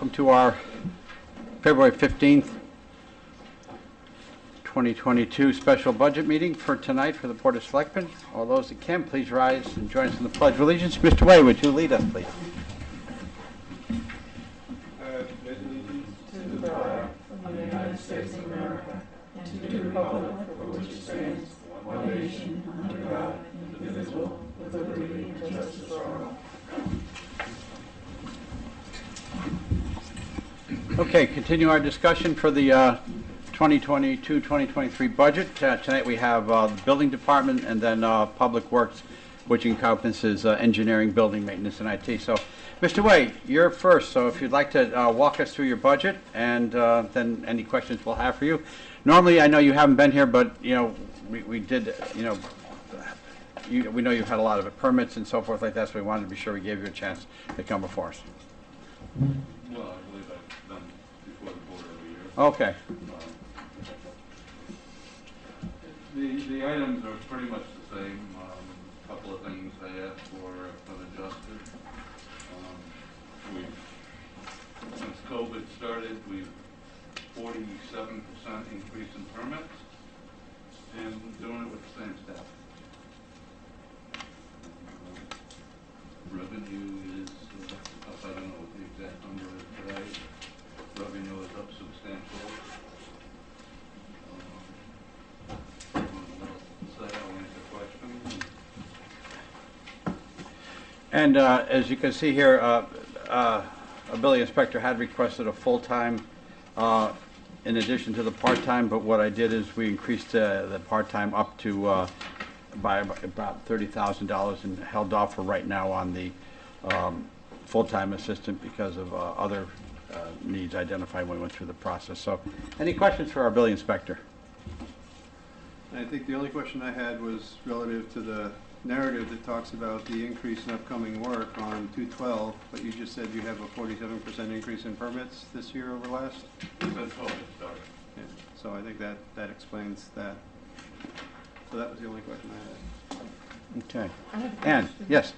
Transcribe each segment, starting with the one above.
welcome to our February 15th, 2022 special budget meeting for tonight for the Board of Selectmen. All those that can, please rise and join us in the Pledge of Allegiance. Mr. Way, would you lead us, please? To the flag of the United States of America and to the republic for which it stands, one nation, under God, indivisible, with liberty and justice for all. Okay, continue our discussion for the 2022-2023 budget. Tonight we have the Building Department and then Public Works, which encompasses engineering, building maintenance, and IT. So, Mr. Way, you're first, so if you'd like to walk us through your budget and then any questions we'll have for you. Normally, I know you haven't been here, but, you know, we did, you know, we know you've had a lot of permits and so forth like that, so we wanted to be sure we gave you a chance to come before us. Well, I believe I've done before the board every year. Okay. The items are pretty much the same. A couple of things I asked for have been adjusted. Since COVID started, we've 47% increase in permits and doing it with the same staff. Revenue is up, I don't know what the exact number is today. Revenue is up substantially. And as you can see here, a building inspector had requested a full-time in addition to the part-time, but what I did is we increased the part-time up to by about $30,000 and held off for right now on the full-time assistant because of other needs identified when we went through the process. So any questions for our building inspector? I think the only question I had was relative to the narrative that talks about the increase in upcoming work on 212, but you just said you have a 47% increase in permits this year over last? Since COVID started. Yeah. So I think that explains that. So that was the only question I had. Okay. I have a Ann, question. yes.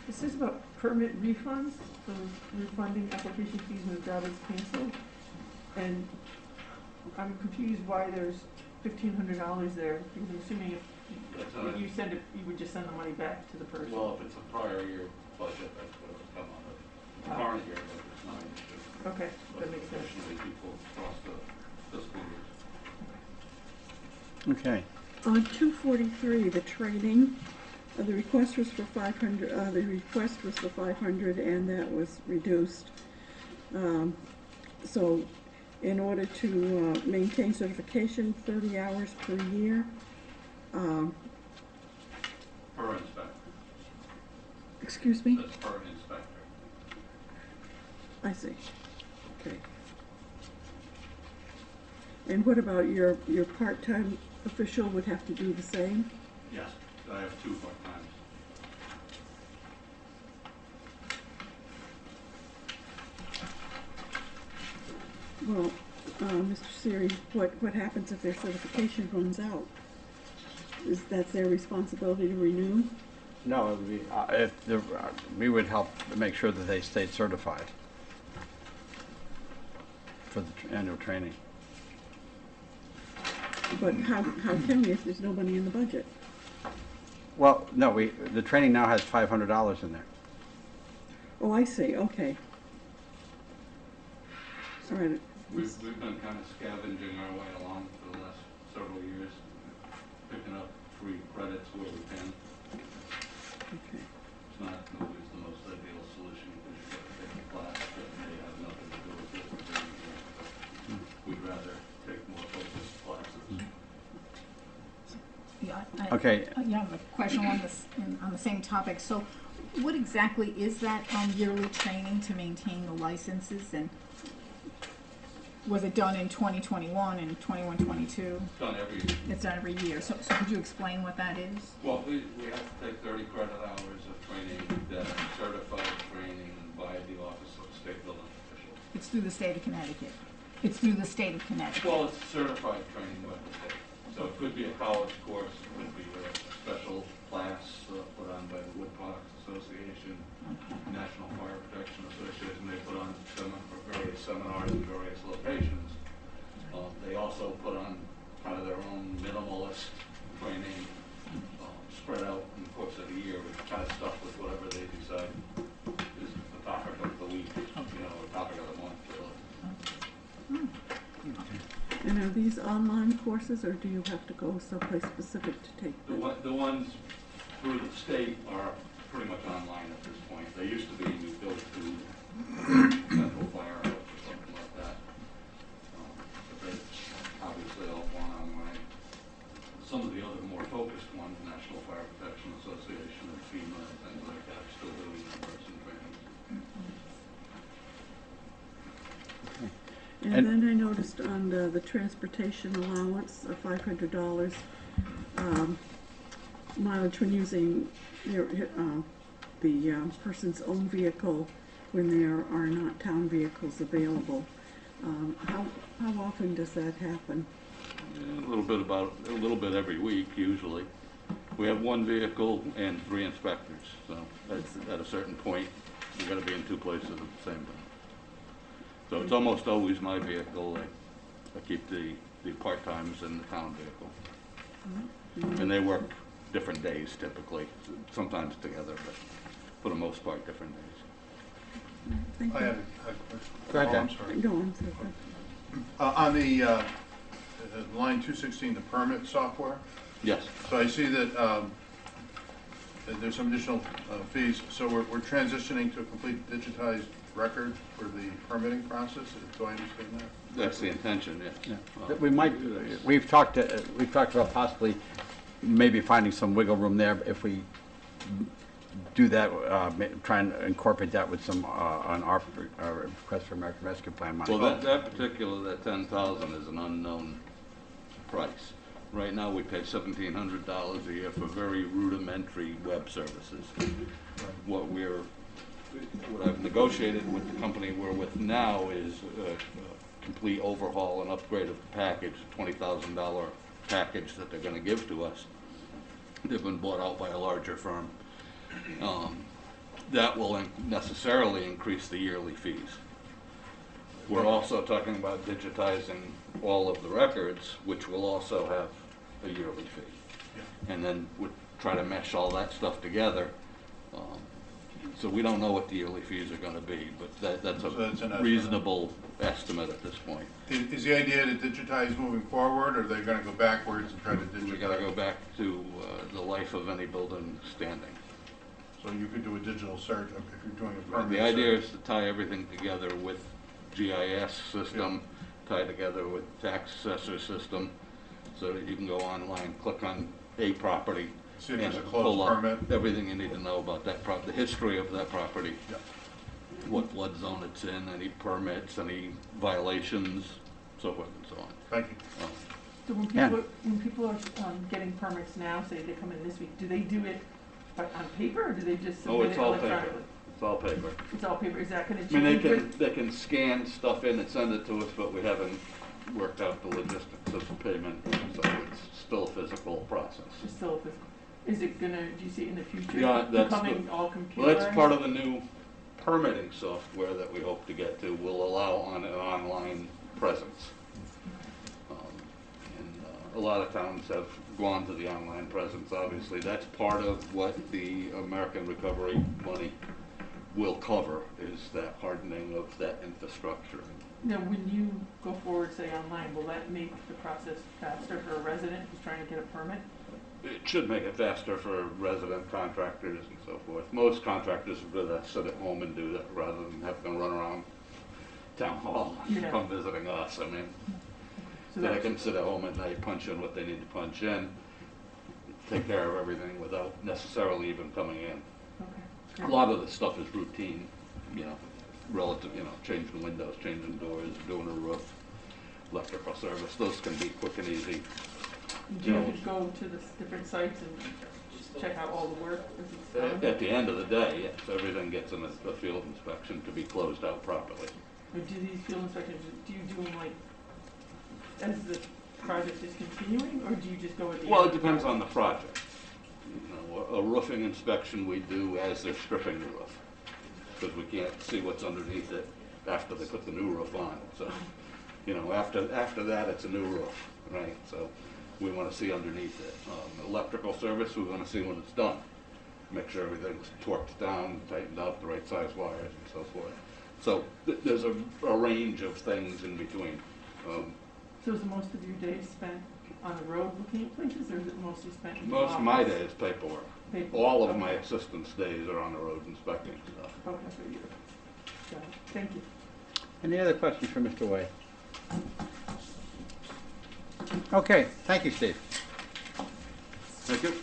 This is about permit refunds for refunding application fees when a job is canceled. And I'm confused why there's $1,500 there, because I'm assuming if you send it, you would just send the money back to the person. Well, if it's a prior year budget, that's what it would come out of. Current year budget is not an issue. Okay, that makes sense. Especially people across the fiscal years. Okay. On 243, the training, the request was for 500. The request was for 500, and that was reduced. So, in order to maintain certification, 30 hours per year. Per inspector. Excuse me? That's per inspector. I see. Okay. And what about your part-time official would have to do the same? Yes, I have two part-times. Well, Mr. Siri, what happens if their certification runs out? Is that their responsibility to renew? No, it would be, we would help make sure that they stayed certified for the annual training. But how can we if there's no money in the budget? Well, no, the training now has $500 in there. Oh, I see, okay. All right. We've been kind of scavenging our way along for the last several years, picking up free credits where we can. Okay. It's not always the most ideal solution because you have to take a class that may have nothing to do with it. We'd rather take more focused classes. Yeah, Okay. yeah, I have a question on the same topic. So what exactly is that yearly training to maintain the licenses, and was it done in 2021 and 21-22? It's done every year. It's done every year. So could you explain what that is? Well, we have to take 30 credit hours of training, then certified training by the Office of State Building Officials. It's through the state of Connecticut. It's through the state of Connecticut. Well, it's certified training by the state. So it could be a college course, it could be a special class put on by the Wood Products Association, National Fire Protection Association. They put on seminars in various locations. They also put on kind of their own minimalist training, spread out in the course of the year, which kind of stuck with whatever they decide is the topic of the week, or topic of the month, really. And are these online courses, or do you have to go someplace specific to take them? The ones through the state are pretty much online at this point. They used to be, you go to Central Firehouse or something like that. But they obviously all gone online. Some of the other more focused ones, National Fire Protection Association and FEMA and things like that, are still doing in-person training. And then I noticed on the transportation allowance of $500, mileage when using the person's own vehicle when there are not town vehicles available. How often does that happen? A little bit every week, usually. We have one vehicle and 3 inspectors, so at a certain point, we've got to be in 2 places at the same time. So it's almost always my vehicle. I keep the part-times in the town vehicle. And they work different days typically, sometimes together, but for the most part, different days. Thank I you. had Go ahead, Dan. I'm sorry. Go on, sir. On the line 216, the permit software, Yes. so I see that there's some additional fees. So we're transitioning to a complete digitized record for the permitting process. Do I understand that? That's the intention, yes. We've talked about possibly maybe finding some wiggle room there if we do that, try and incorporate that with some, on our request for American Rescue Plan money. Well, that 10,000 is an unknown price. Right now, we pay $1,700 a year for very rudimentary web services. What I've negotiated with the company we're with now is a complete overhaul and upgrade of the package, $20,000 package that they're going to give to us. They've been bought out by a larger firm. That will necessarily increase the yearly fees. We're also talking about digitizing all of the records, which will also have a yearly fee. And then we'll try to mesh all that stuff together. So we don't know what the yearly fees are going to be, but that's a reasonable estimate at this point. Is the idea to digitize moving forward, or are they going to go backwards and try to digitize? We got to go back to the life of any building standing. So you could do a digital search if you're doing a permit. The idea is to tie everything together with GIS system, tie together with tax assessor system, so that you can go online, click on a property, See if there's a and closed pull up permit. everything you need to know about that the history of that property, Yeah. what flood zone it's in, any permits, any violations, so forth and so on. Thank you. So when people are getting permits now, say they come in this week, do they do it on paper, or do they just Oh, submit it's it all paper. electronically? It's all paper. It's all paper, is that gonna I mean, change? they can scan stuff in and send it to us, but we haven't worked out the logistics of the payment, so it's still a physical process. It's still physical. Is it gonna, do you see it in the future Yeah, that's becoming all computer? Well, that's part of the new permitting software that we hope to get to, will allow on an online presence. A lot of towns have gone to the online presence, obviously. That's part of what the American Recovery money will cover, is that hardening of that infrastructure. Now, when you go forward, say online, will that make the process faster for a resident who's trying to get a permit? It should make it faster for resident contractors and so forth. Most contractors would rather sit at home and do that rather than have to run around town hall and Yeah. come visiting us. I mean, So they that's, can sit at home at night, punch in what they need to punch in, take care of everything without necessarily even coming in. okay. A lot of the stuff is routine, relative, changing windows, changing doors, doing a roof, electrical service. Those can be quick and easy. Do you have to go to the different sites and just check out all the work as it's done? At the end of the day, yes, everything gets in a field inspection to be closed out properly. Or do these field inspections, do you do them like, as the project is continuing, or do you just go at the end? Well, it depends on the project. A roofing inspection we do as they're stripping the roof, because we can't see what's underneath it after they put the new roof on. So, you know, after that, it's a new roof, right? So we want to see underneath it. Electrical service, we want to see when it's done. Make sure everything's torqued down, tightened up, the right size wires and so forth. So there's a range of things in between. So is most of your day spent on the road looking at places, or is it mostly spent in the Most of my office? day is paperwork. Paper. All of Okay. my assistants' days are on the road inspecting stuff. Okay, for you. Got it. Thank you. Any other questions for Mr. Way? Okay, thank you, Steve. Thank you.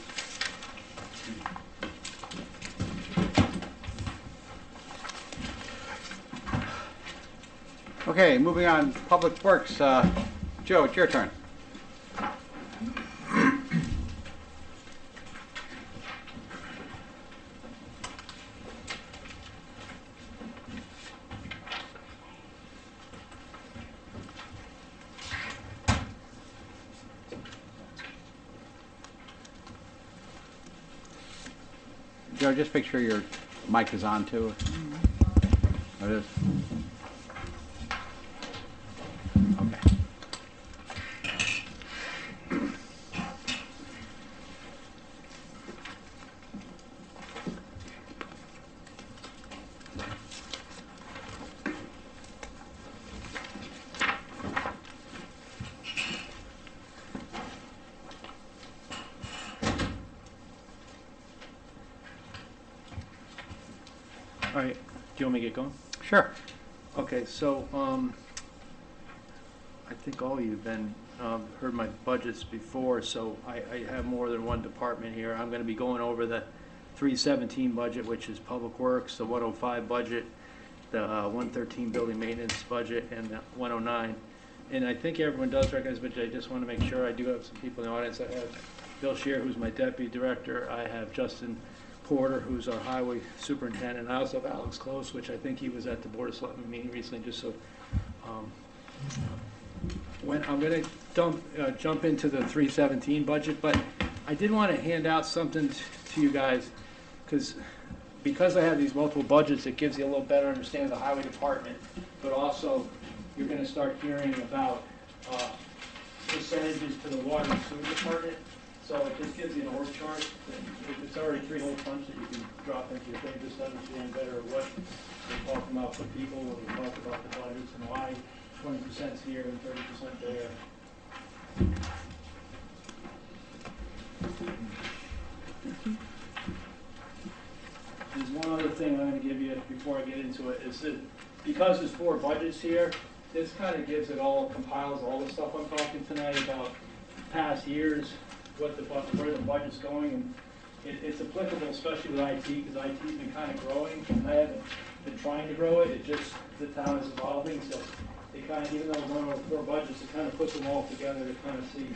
Okay, moving on, Public Works. Joe, it's your turn. Joe, just make sure your mic is on too. It is. Okay. All right, do you want me to get going? Sure. Okay, so, I think all of you've been, heard my budgets before, so I have more than one department here. I'm gonna be going over the 317 budget, which is Public Works, the 105 budget, the 113 Building Maintenance budget, and the 109. And I think everyone does recognize, but I just wanna make sure, I do have some people in the audience. I have Bill Shear, who's my deputy director. I have Justin Porter, who's our highway superintendent. I also have Alex Close, which I think he was at the Board of Selectmen meeting recently, just so, when I'm gonna jump into the 317 budget, but I did want to hand out something to you guys, because I have these multiple budgets, it gives you a little better understanding of the highway department, but also you're gonna start hearing about percentages to the water and sewer department. So it just gives you an org chart. It's already 3 whole bunch that you can drop into your thing, just to understand better what we're talking about for people, when we talk about the budgets and why 20% here and 30% there. There's one other thing I'm going to give you before I get into it, is that because there's 4 budgets here, this kind of gives it all, compiles all the stuff I'm talking tonight about past years, where the budget's going, and it's applicable, especially with IT, because IT's been kind of growing, and I haven't been trying to grow it. It just, the town is evolving, so it kind of, even though we're going over 4 budgets, it kind of puts them all together to kind of see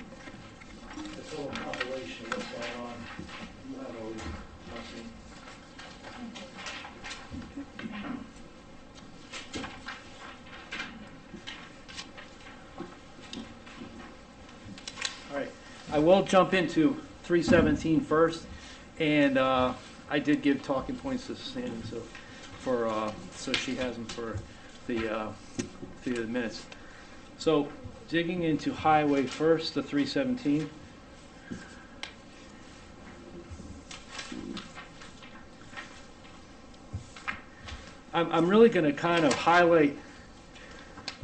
the total compilation of what's going on. You have all these, I've seen. All right, I will jump into 317 first, and I did give talking points to Sandy, so she has them for the minutes. So digging into highway first, the 317. I'm really going to kind of highlight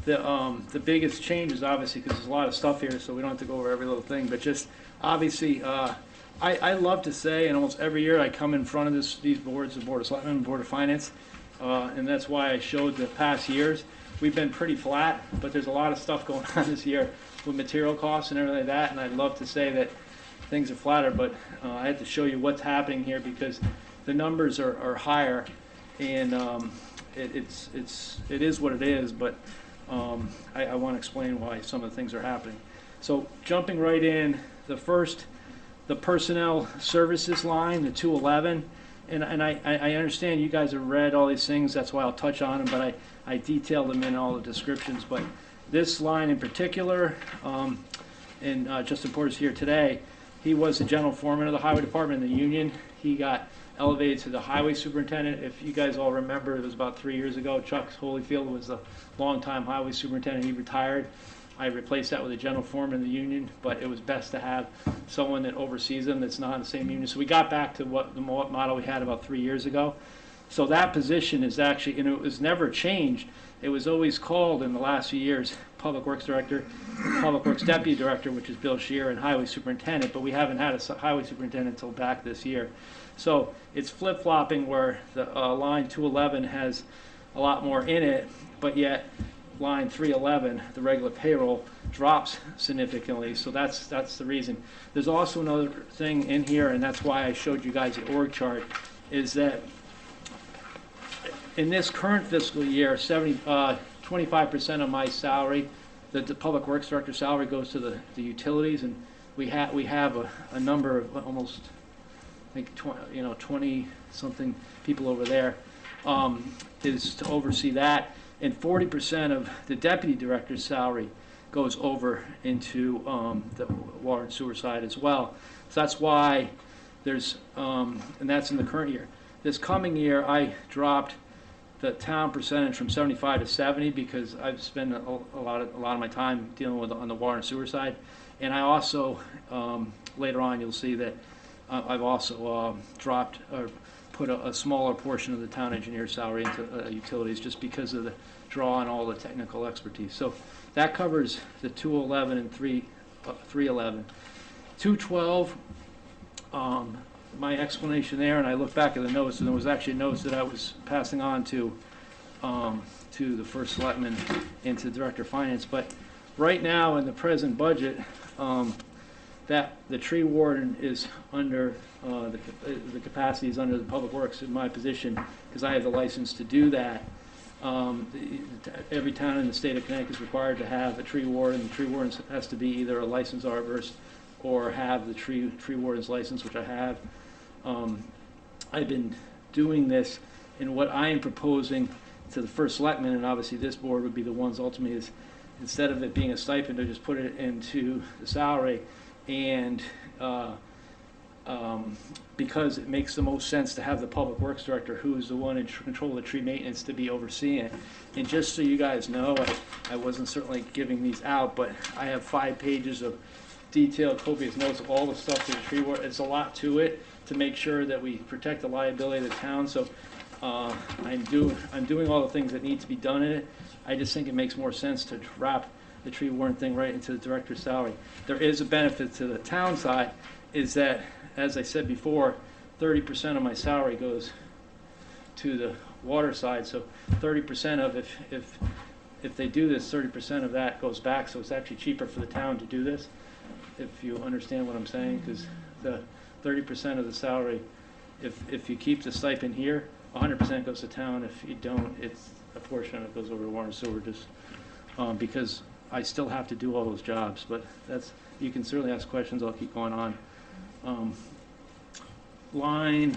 the biggest changes, obviously, because there's a lot of stuff here, so we don't have to go over every little thing. But just obviously, I love to say, and almost every year I come in front of these boards, the Board of Selectmen, Board of Finance, and that's why I showed the past years. We've been pretty flat, but there's a lot of stuff going on this year with material costs and everything like that. And I'd love to say that things are flatter, but I had to show you what's happening here because the numbers are higher, and it is what it is. But I want to explain why some of the things are happening. So jumping right in, the personnel services line, the 211, and I understand you guys have read all these things, that's why I'll touch on them, but I detailed them in all the descriptions. But this line in particular, and Justin Porter's here today, he was the general foreman of the highway department in the union. He got elevated to the highway superintendent. If you guys all remember, it was about 3 years ago, Chuck Holyfield was the longtime highway superintendent. He retired. I replaced that with a general foreman in the union, but it was best to have someone that oversees them that's not in the same union. So we got back to what the model we had about 3 years ago. So that position is actually, and it was never changed. It was always called in the last few years, Public Works Director, Public Works Deputy Director, which is Bill Shear, and Highway Superintendent, but we haven't had a highway superintendent until back this year. So it's flip-flopping where the line 211 has a lot more in it, but yet line 311, the regular payroll, drops significantly. So that's the reason. There's also another thing in here, and that's why I showed you guys the org chart, is that in this current fiscal year, 25% of my salary, the Public Works Director salary, goes to the utilities, and we have a number of almost, I think, 20 something people over there is to oversee that, and 40% of the Deputy Director's salary goes over into the water and sewer side as well. So that's why there's, and that's in the current year. This coming year, I dropped the town percentage from 75 to 70 because I've spent a lot of my time dealing with on the water and sewer side, and I also later on you'll see that I've also dropped or put a smaller portion of the town engineer's salary into utilities just because of the draw on all the technical expertise. So that covers the 211 and 311. 212. My explanation there, and I look back at the notes, and there was actually notes that I was passing on to the first selectman and to the director of finance. But right now in the present budget, that the tree warden is under the capacity is under the public works in my position because I have the license to do that. Every town in the state of Connecticut is required to have a tree warden. The tree warden has to be either a licensed arborist or have the tree warden's license, which I have. I've been doing this, and what I am proposing to the first selectman, and obviously this board would be the ones ultimately, is instead of it being a stipend, to just put it into the salary, and because it makes the most sense to have the public works director, who is the one in control of the tree maintenance, to be overseeing it. And just so you guys know, I wasn't certainly giving these out, but I have 5 pages of detailed copious notes of all the stuff to the tree warden. It's a lot to it to make sure that we protect the liability of the town. So I'm doing all the things that need to be done in it. I just think it makes more sense to wrap the tree warden thing right into the director's salary. There is a benefit to the town side, is that, as I said before, 30% of my salary goes to the water side. So 30% of, if they do this, 30% of that goes back. So it's actually cheaper for the town to do this, if you understand what I'm saying, because the 30% of the salary, if you keep the stipend here, 100% goes to town. If you don't, it's a portion of it goes over to water and sewer, just because I still have to do all those jobs. But that's, you can certainly ask questions. I'll keep going on. Line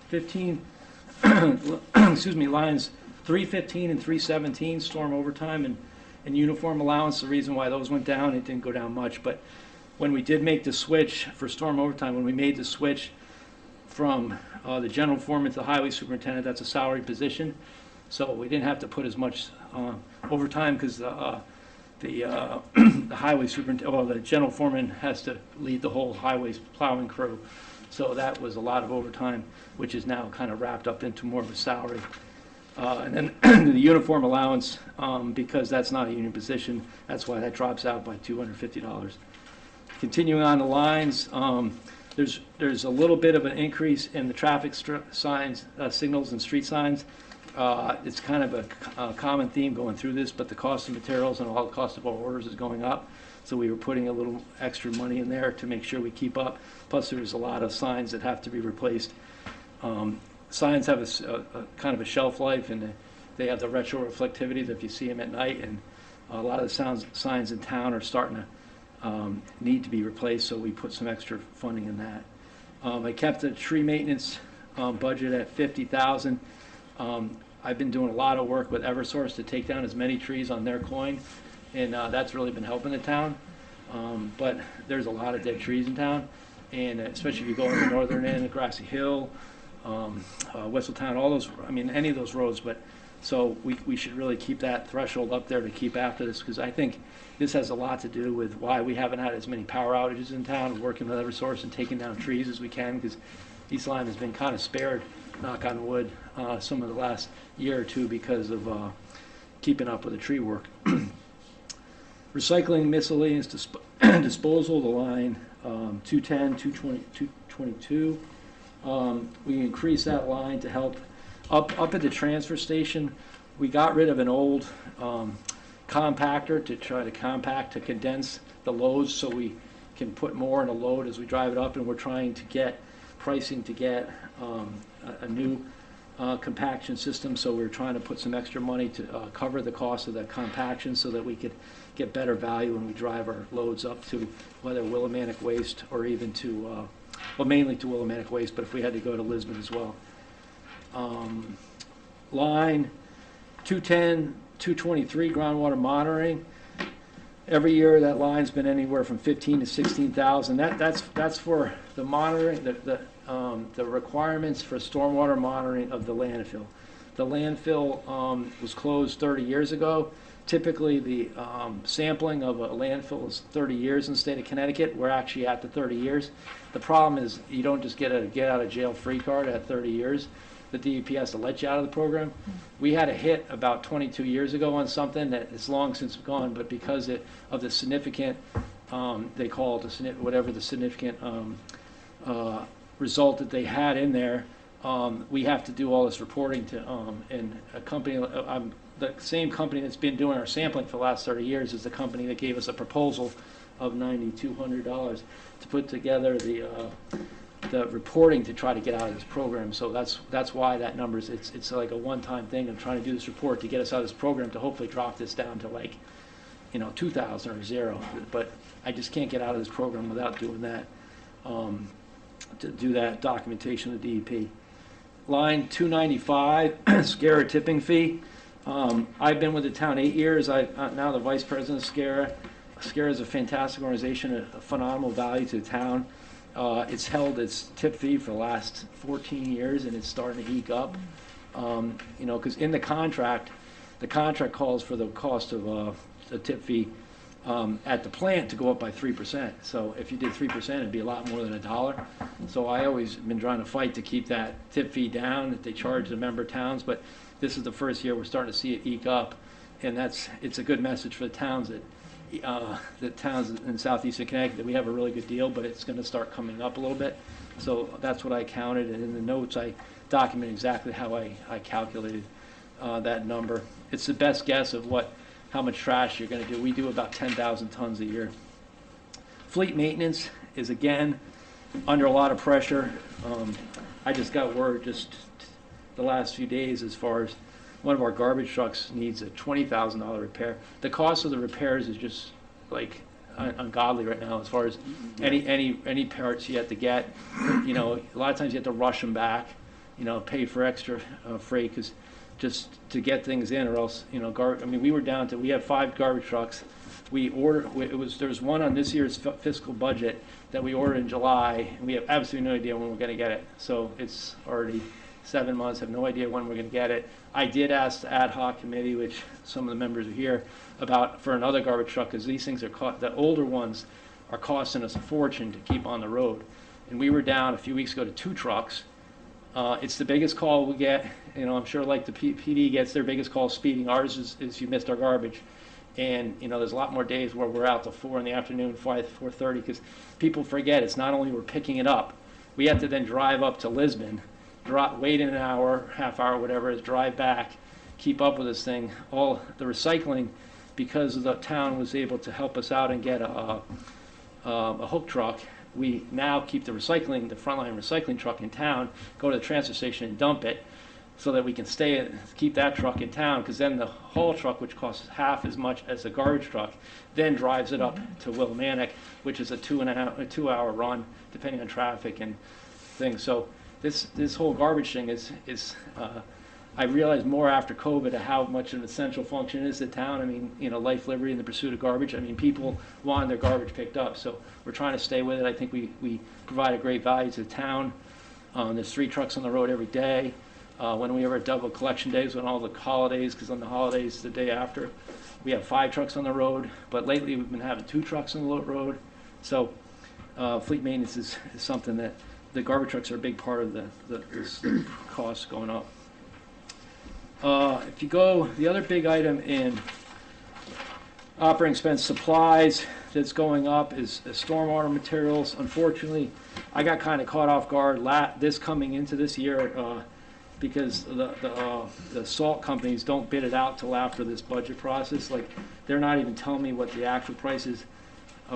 15, excuse me, lines 315 and 317, storm overtime and uniform allowance. The reason why those went down, it didn't go down much, but when we did make the switch for storm overtime, when we made the switch from the general foreman to the highway superintendent, that's a salary position. So we didn't have to put as much overtime because the highway superintendent, well, the general foreman has to lead the whole highways plowing crew. So that was a lot of overtime, which is now kind of wrapped up into more of a salary. And then the uniform allowance, because that's not a union position, that's why that drops out by $250. Continuing on the lines, there's a little bit of an increase in the traffic signs, signals and street signs. It's kind of a common theme going through this, but the cost of materials and all the cost of our orders is going up. So we were putting a little extra money in there to make sure we keep up. Plus there's a lot of signs that have to be replaced. Signs have a kind of a shelf life, and they have the retro reflectivity that if you see them at night, and a lot of the signs in town are starting to need to be replaced, so we put some extra funding in that. I kept the tree maintenance budget at $50,000. I've been doing a lot of work with Eversource to take down as many trees on their coin, and that's really been helping the town. But there's a lot of dead trees in town, and especially if you go in the northern end of Grassy Hill, Whistletown, all those, I mean, any of those roads, but, so we should really keep that threshold up there to keep after this, because I think this has a lot to do with why we haven't had as many power outages in town, working with Eversource and taking down trees as we can, because East Lyme has been kind of spared, knock on wood, some of the last year or two because of keeping up with the tree work. Recycling miscellaneous disposal, the line 210, 220, 222. We increased that line to help up at the transfer station. We got rid of an old compactor to try to compact, to condense the loads so we can put more in a load as we drive it up, and we're trying to get pricing to get a new compaction system, so we're trying to put some extra money to cover the cost of that compaction so that we could get better value when we drive our loads up to whether Willimantic Waste or even to, well, mainly to Willimantic Waste, but if we had to go to Lisbon as well. Line 210, 223, groundwater monitoring. Every year that line's been anywhere from 15 to 16,000. That's for the monitoring, the requirements for stormwater monitoring of the landfill. The landfill was closed 30 years ago. Typically, the sampling of a landfill is 30 years in the state of Connecticut. We're actually at the 30 years. The problem is you don't just get a get out of jail free card at 30 years. The DEP has to let you out of the program. We had a hit about 22 years ago on something that is long since gone, but because of the significant, they call it whatever the significant result that they had in there, we have to do all this reporting to, and a company, the same company that's been doing our sampling for the last 30 years is the company that gave us a proposal of $9,200 to put together the reporting to try to get out of this program. So that's why that number is, it's like a one-time thing of trying to do this report to get us out of this program to hopefully drop this down to like, 2,000 or 0. But I just can't get out of this program without doing that, to do that documentation of the DEP. Line 295, SCARA tipping fee. I've been with the town 8 years. I'm now the vice president of SCARA. SCARA is a fantastic organization, a phenomenal value to the town. It's held its tip fee for the last 14 years, and it's starting to eke up. Because in the contract calls for the cost of the tip fee at the plant to go up by 3%. So if you did 3%, it'd be a lot more than $1. So I always been trying to fight to keep that tip fee down that they charge the member towns. But this is the first year we're starting to see it eke up, and it's a good message for the towns that the towns in southeastern Connecticut that we have a really good deal, but it's going to start coming up a little bit. So that's what I counted, and in the notes I document exactly how I calculated that number. It's the best guess of how much trash you're going to do. We do about 10,000 tons a year. Fleet maintenance is again under a lot of pressure. I just got word just the last few days as far as one of our garbage trucks needs a $20,000 repair. The cost of the repairs is just like ungodly right now as far as any parts you have to get. A lot of times you have to rush them back, pay for extra freight because just to get things in, or else, we have 5 garbage trucks. There was one on this year's fiscal budget that we ordered in July, and we have absolutely no idea when we're going to get it. So it's already 7 months, have no idea when we're going to get it. I did ask the ad hoc committee, which some of the members are here, for another garbage truck, because these things the older ones are costing us a fortune to keep on the road. And we were down a few weeks ago to 2 trucks. It's the biggest call we get. I'm sure like the PD gets their biggest call speeding. Ours is you missed our garbage. And, there's a lot more days where we're out till 4 in the afternoon, 4:30, because people forget it's not only we're picking it up, we have to then drive up to Lisbon, wait an hour, half hour, whatever, drive back, keep up with this thing. All the recycling, because the town was able to help us out and get a hook truck, we now keep the frontline recycling truck in town, go to the transfer station and dump it, so that we can keep that truck in town, because then the haul truck, which costs half as much as a garbage truck, then drives it up to Willimantic, which is a 2-hour run, depending on traffic and things. So this whole garbage thing is I realized more after COVID how much an essential function is to town. Life, liberty, and the pursuit of garbage. People want their garbage picked up, so we're trying to stay with it. I think we provide a great value to the town. There's 3 trucks on the road every day. When we ever double collection days, on all the holidays, because on the holidays, the day after, we have 5 trucks on the road, but lately we've been having 2 trucks on the road. So fleet maintenance is something that the garbage trucks are a big part of the costs going up. If you go, the other big item in operating expense supplies that's going up is stormwater materials. Unfortunately, I got kind of caught off guard this coming into this year because the salt companies don't bid it out till after this budget process. Like, they're not even telling me what the actual price is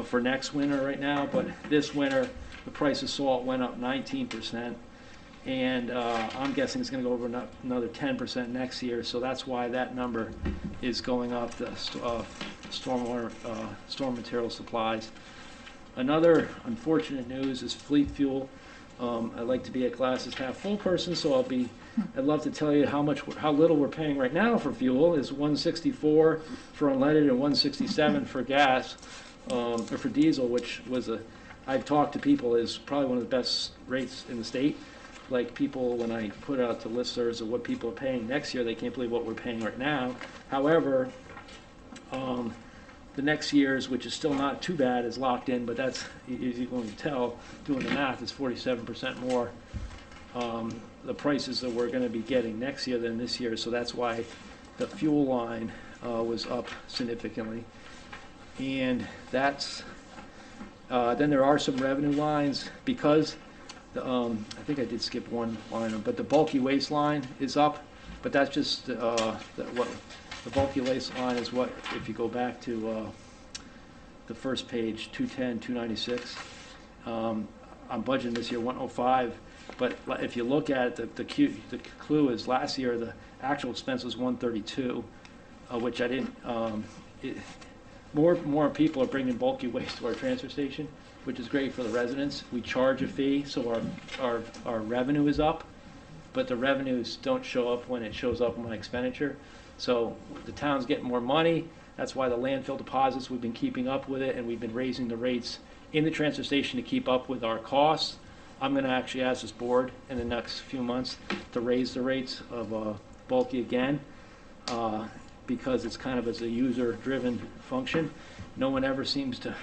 for next winter right now, but this winter the price of salt went up 19%, and I'm guessing it's going to go over another 10% next year. So that's why that number is going up. The storm material supplies. Another unfortunate news is fleet fuel. I like to be a glasses half full person, so I'd love to tell you how little we're paying right now for fuel. Is $1.64 for unleaded and $1.67 for gas, or for diesel, which was I've talked to people, is probably one of the best rates in the state. Like, people, when I put out to listservs of what people are paying next year, they can't believe what we're paying right now. However, the next year's, which is still not too bad, is locked in, but that's, as you can tell, doing the math, is 47% more the prices that we're going to be getting next year than this year. So that's why the fuel line was up significantly. And that's, then there are some revenue lines because I think I did skip one line, but the bulky waste line is up, but that's just what the bulky waste line is. What, if you go back to the first page, 210, 296, I'm budgeting this year 105, but if you look at it, the clue is last year the actual expense was 132, which I didn't. More people are bringing bulky waste to our transfer station, which is great for the residents. We charge a fee, so our revenue is up, but the revenues don't show up when it shows up in my expenditure. So the town's getting more money. That's why the landfill deposits, we've been keeping up with it, and we've been raising the rates in the transfer station to keep up with our costs. I'm going to actually ask this board in the next few months to raise the rates of bulky again, because it's kind of as a user-driven function. No one ever seems to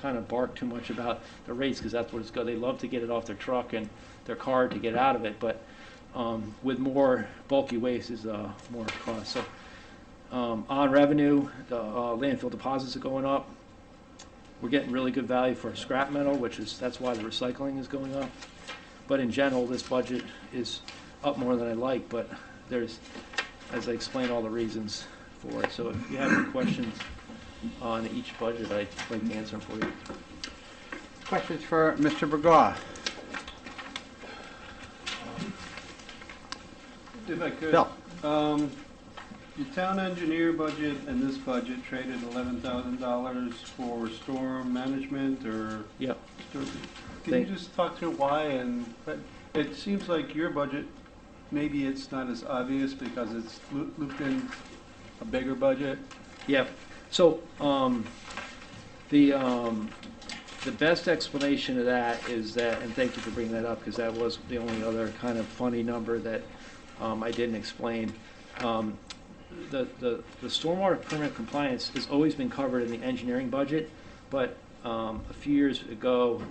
kind of bark too much about the rates, because that's what it's got. They love to get it off their truck and their car to get out of it, but with more bulky waste is more cost. So on revenue, the landfill deposits are going up. We're getting really good value for scrap metal, that's why the recycling is going up. But in general, this budget is up more than I like, but there's, as I explained, all the reasons for it. So if you have any questions on each budget, I'd like to answer them for you. Questions for Mr. Bergaw? If I could. Bill? Your town engineer budget and this budget traded $11,000 for storm management, or? Yep. Can you just talk through why? But it seems like your budget, maybe it's not as obvious because it's looped in a bigger budget. Yep. So the best explanation of that is that, and thank you for bringing that up, because that was the only other kind of funny number that I didn't explain. The stormwater permit compliance has always been covered in the engineering budget, but a few years ago,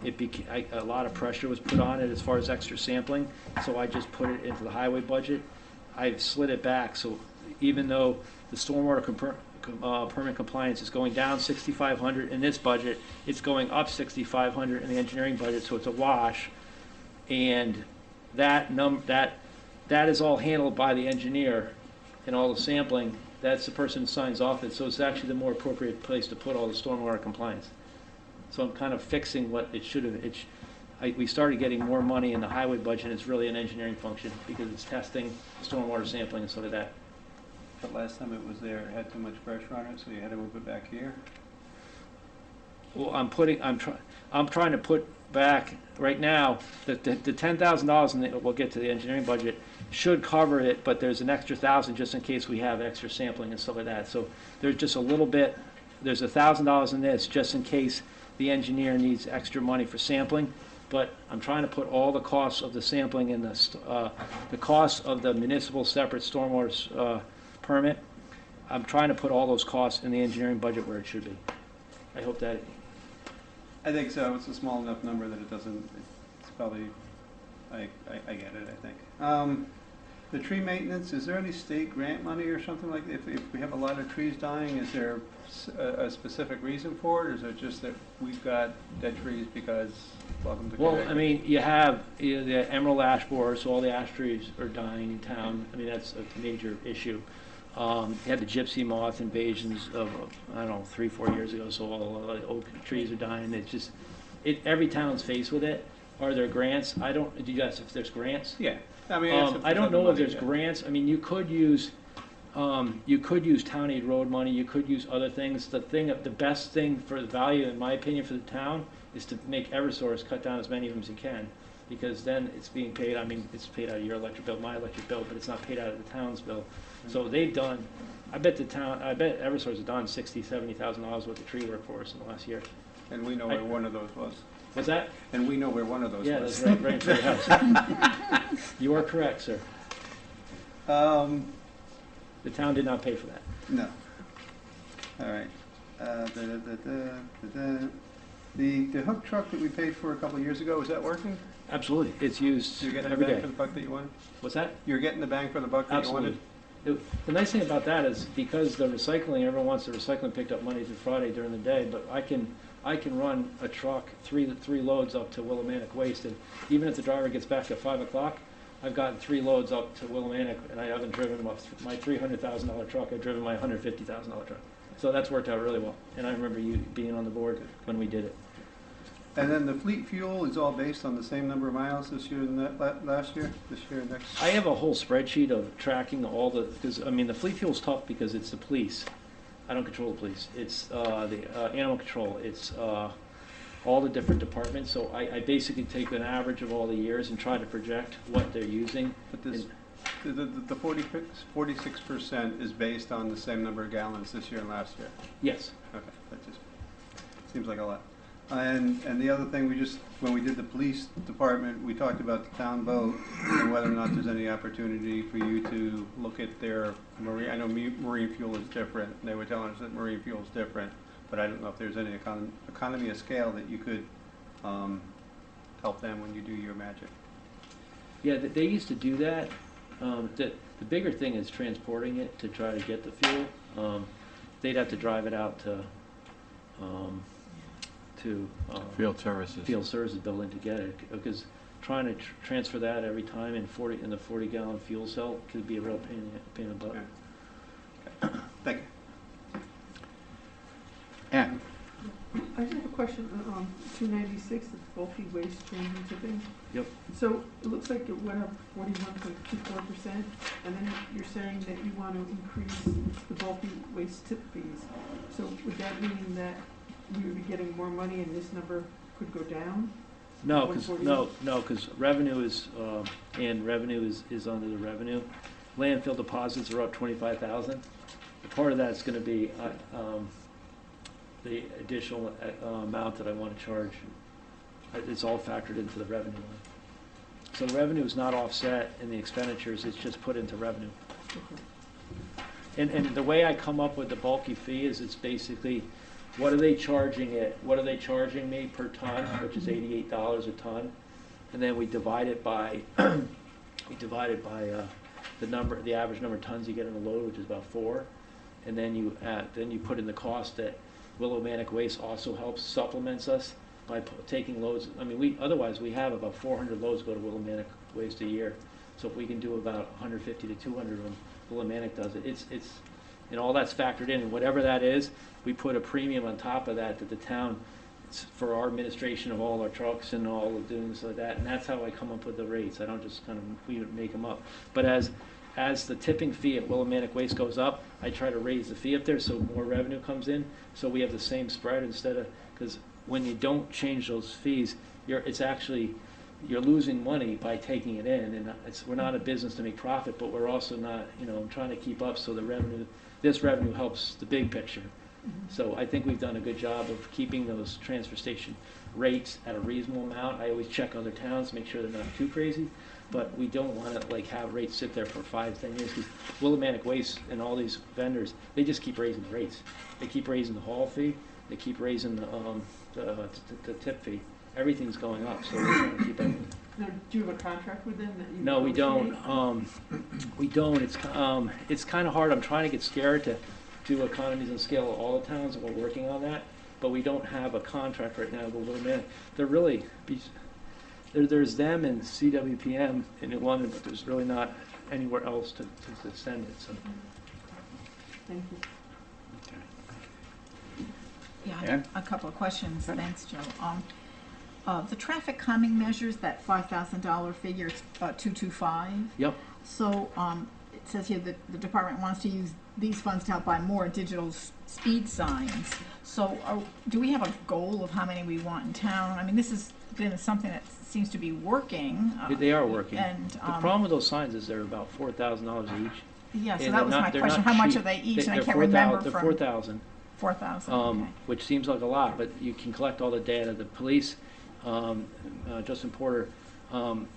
a lot of pressure was put on it as far as extra sampling, so I just put it into the highway budget. I've slid it back, so even though the stormwater permit compliance is going down $6,500 in this budget, it's going up $6,500 in the engineering budget, so it's a wash. And that is all handled by the engineer, and all the sampling, that's the person who signs off it, so it's actually the more appropriate place to put all the stormwater compliance. So I'm kind of fixing what it should have. We started getting more money in the highway budget. It's really an engineering function because it's testing, stormwater sampling, and stuff like that. But last time it was there, it had too much pressure on it, so you had to move it back here. Well, I'm trying to put back right now the $10,000, and we'll get to the engineering budget, should cover it, but there's an extra $1,000 just in case we have extra sampling and stuff like that. So there's just a little bit. There's $1,000 in this just in case the engineer needs extra money for sampling, but I'm trying to put all the costs of the sampling and the cost of the municipal separate stormwater permit. I'm trying to put all those costs in the engineering budget where it should be. I hope that, I think so. It's a small enough number that it doesn't, it's probably, I get it, I think. The tree maintenance, is there any state grant money or something like, if we have a lot of trees dying, is there a specific reason for it? Or is it just that we've got dead trees because, welcome to well, Connecticut? I mean, you have the emerald ash borer, so all the ash trees are dying in town. I mean, that's a major issue. You had the gypsy moth invasions of, I don't know, 3-4 years ago, so all the oak trees are dying. It's just, every town's faced with it. Are there grants? I don't, do you guys, if there's grants? Yeah, I mean, I don't know if there's yeah. grants. I mean, you could use town aid road money, you could use other things. The best thing for the value, in my opinion, for the town is to make Eversource cut down as many of them as you can. Because then it's being paid, I mean, it's paid out of your electric bill, my electric bill, but it's not paid out of the town's bill. So they've done, I bet Eversource has done $60,000-$70,000 worth of tree work for us in the last year. And we know where one of those was. What's that? And we know where one of those Yeah, was. that's right in front of your house. You are correct, sir. The town did not pay for that. No. All right. The hook truck that we paid for a couple of years ago, is that working? Absolutely, it's used You're getting the every bang day. for the buck that you wanted? What's that? You're getting the bang for the buck that you wanted? Absolutely. The nice thing about that is because the recycling, everyone wants the recycling picked up Monday through Friday during the day, but I can run a truck, three loads up to Willimantic Waste, and even if the driver gets back at 5 o'clock, I've gotten 3 loads up to Willimantic, and I haven't driven my $300,000 truck, I've driven my $150,000 truck. So that's worked out really well, and I remember you being on the board when we did it. And then the fleet fuel is all based on the same number of miles this year and last year, this year and next? I have a whole spreadsheet of tracking all the, because, I mean, the fleet fuel's tough because it's the police. I don't control the police. It's the animal control. It's all the different departments. So I basically take an average of all the years and try to project what they're using. But this, the 46% is based on the same number of gallons this year and last year? Yes. Okay, that just seems like a lot. And the other thing, when we did the police department, we talked about the town boat and whether or not there's any opportunity for you to look at their marine, I know marine fuel is different, and they were telling us that marine fuel is different, but I don't know if there's any economy of scale that you could help them when you do your magic. Yeah, they used to do that. The bigger thing is transporting it to try to get the fuel. They'd have to drive it out to Field services. field services building to get it, because trying to transfer that every time in the 40-gallon fuel cell could be a real pain in the butt. Okay. Thank you. Ann? I just have a question on 296, the bulky waste change and tipping. Yep. So it looks like it went up 41.24%, and then you're saying that you want to increase the bulky waste tip fees. So would that mean that we would be getting more money and this number could go down? No, because revenue is under the revenue. Landfill deposits are up 25,000. Part of that is going to be the additional amount that I want to charge. It's all factored into the revenue line. So revenue is not offset in the expenditures, it's just put into revenue. Okay. And the way I come up with the bulky fee is it's basically, what are they charging me per ton, which is $88 a ton, and then we divide it by the average number of tons you get in a load, which is about 4, and then you put in the cost that Willimantic Waste also helps, supplements us by taking loads. I mean, otherwise we have about 400 loads go to Willimantic Waste a year, so if we can do about 150 to 200 of them, Willimantic does it. It's and all that's factored in, and whatever that is, we put a premium on top of that the town, it's for our administration of all our trucks and all of doing like that, and that's how I come up with the rates. I don't just we make them up. But as the tipping fee at Willimantic Waste goes up, I try to raise the fee up there so more revenue comes in, so we have the same spread instead of, because when you don't change those fees, you're losing money by taking it in, and we're not a business to make profit, but we're also not, I'm trying to keep up so this revenue helps the big picture. So I think we've done a good job of keeping those transfer station rates at a reasonable amount. I always check other towns, make sure they're not too crazy, but we don't want to like have rates sit there for 5-10 years, because Willimantic Waste and all these vendors, they just keep raising the rates. They keep raising the haul fee, they keep raising the tip fee. Everything's going up, so we're trying to keep everything. Now, do you have a contract with them that you? No, we don't. negotiate? We don't. It's kind of hard. I'm trying to get scared to do economies of scale of all the towns, and we're working on that. But we don't have a contract right now with Willimantic. They're really, there's them and CWPM in London, but there's really not anywhere else to send it. So. Thank you. Yeah, Ann? a couple of questions. Thanks, Joe. The traffic calming measures, that $5,000 figure, 225. Yep. So it says here that the department wants to use these funds to help buy more digital speed signs. So do we have a goal of how many we want in town? I mean, this has been something that seems to be working. They are working. And the problem with those signs is they're about $4,000 each. yeah, so And that was they're my not- they're question. not How much cheap. are they each? And I They're can't remember They're from 4,000. 4,000. Okay. Which seems like a lot, but you can collect all the data. The police, Justin Porter, when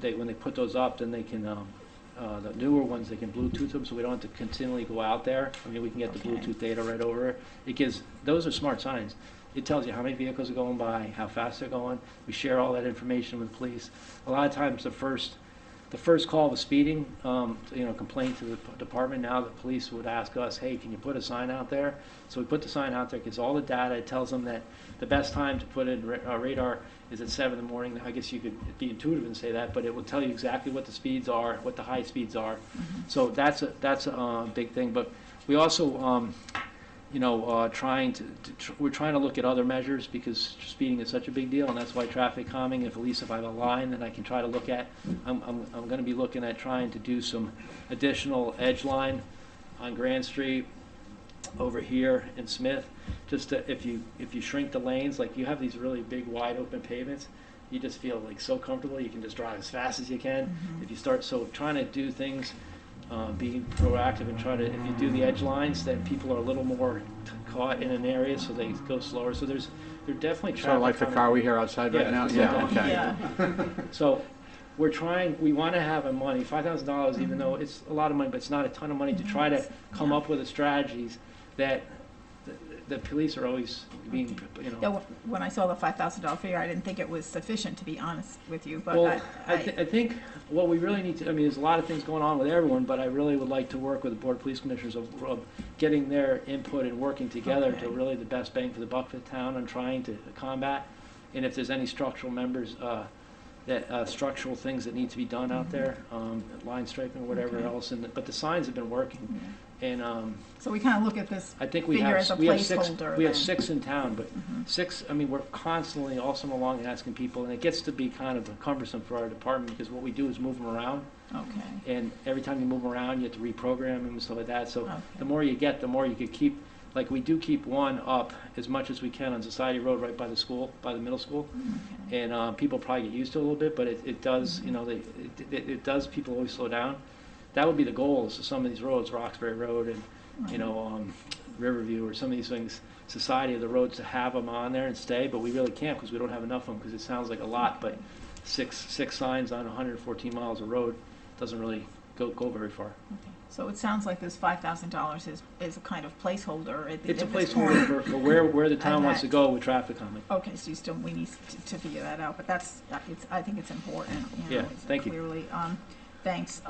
they put those up, then they can, the newer ones, they can Bluetooth them, so we don't have to continually go out there. I mean, we can get the Okay. Bluetooth data right over it. Those are smart signs. It tells you how many vehicles are going by, how fast they're going. We share all that information with police. A lot of times, the first call was speeding, complaint to the department. Now the police would ask us, hey, can you put a sign out there? So we put the sign out there, gives all the data. It tells them that the best time to put in radar is at 7 in the morning. I guess you could be intuitive and say that, but it will tell you exactly what the speeds are, what the high speeds are. So that's a big thing. But we also, we're trying to look at other measures, because speeding is such a big deal, and that's why traffic calming, at least if I have a line that I can try to look at, I'm going to be looking at trying to do some additional edge line on Grand Street over here in Smith. Just to, if you shrink the lanes, like you have these really big wide open pavements, you just feel like so comfortable, you can just drive as fast as you can. If you start trying to do things, being proactive and try to, if you do the edge lines, then people are a little more caught in an area, so they go slower. So they're definitely traffic. Sort of like the car we hear outside right Yeah, now? it's like Yeah, that. okay. Yeah. So we want to have money, $5,000, even though it's a lot of money, but it's not a ton of money, to try to come up with the strategies that the police are always being, Yeah, when I saw the $5,000 figure, I didn't think it was sufficient, to be honest with you, but Well, I think what we really need to, there's a lot of things going on with everyone, but I really would like to work with the Board of Police Commissioners of getting their input and working together to really the best bang for the buck for the town and trying to combat. And if there's any structural structural things that need to be done out there, line striping or whatever else, but the signs have been working. And so we kind of look at this I think we figure have as a we have placeholder. we have then. 6 in town, but 6. We're constantly all summer long asking people, and it gets to be kind of cumbersome for our department, because what we do is move them around, Okay. and every time you move them around, you have to reprogram them and stuff like that. So Okay. the more you get, the more you could keep. Like we do keep one up as much as we can on Society Road, right by the school, by the middle school, Okay. and people probably get used to it a little bit, but it does, it does. People always slow down. That would be the goal. Is some of these roads, Roxbury Road and Riverview, or some of these things, Society of the roads, to have them on there and stay, but we really can't, because we don't have enough of them, because it sounds like a lot, but six signs on 114 miles of road doesn't really go very far. Okay. So it sounds like this $5,000 is a kind of placeholder at It's a at this placeholder point. for where the town And wants to that- go with traffic calming. Okay, so we need to figure that out, but I think it's important, Yeah, it's thank you. clearly. Thanks.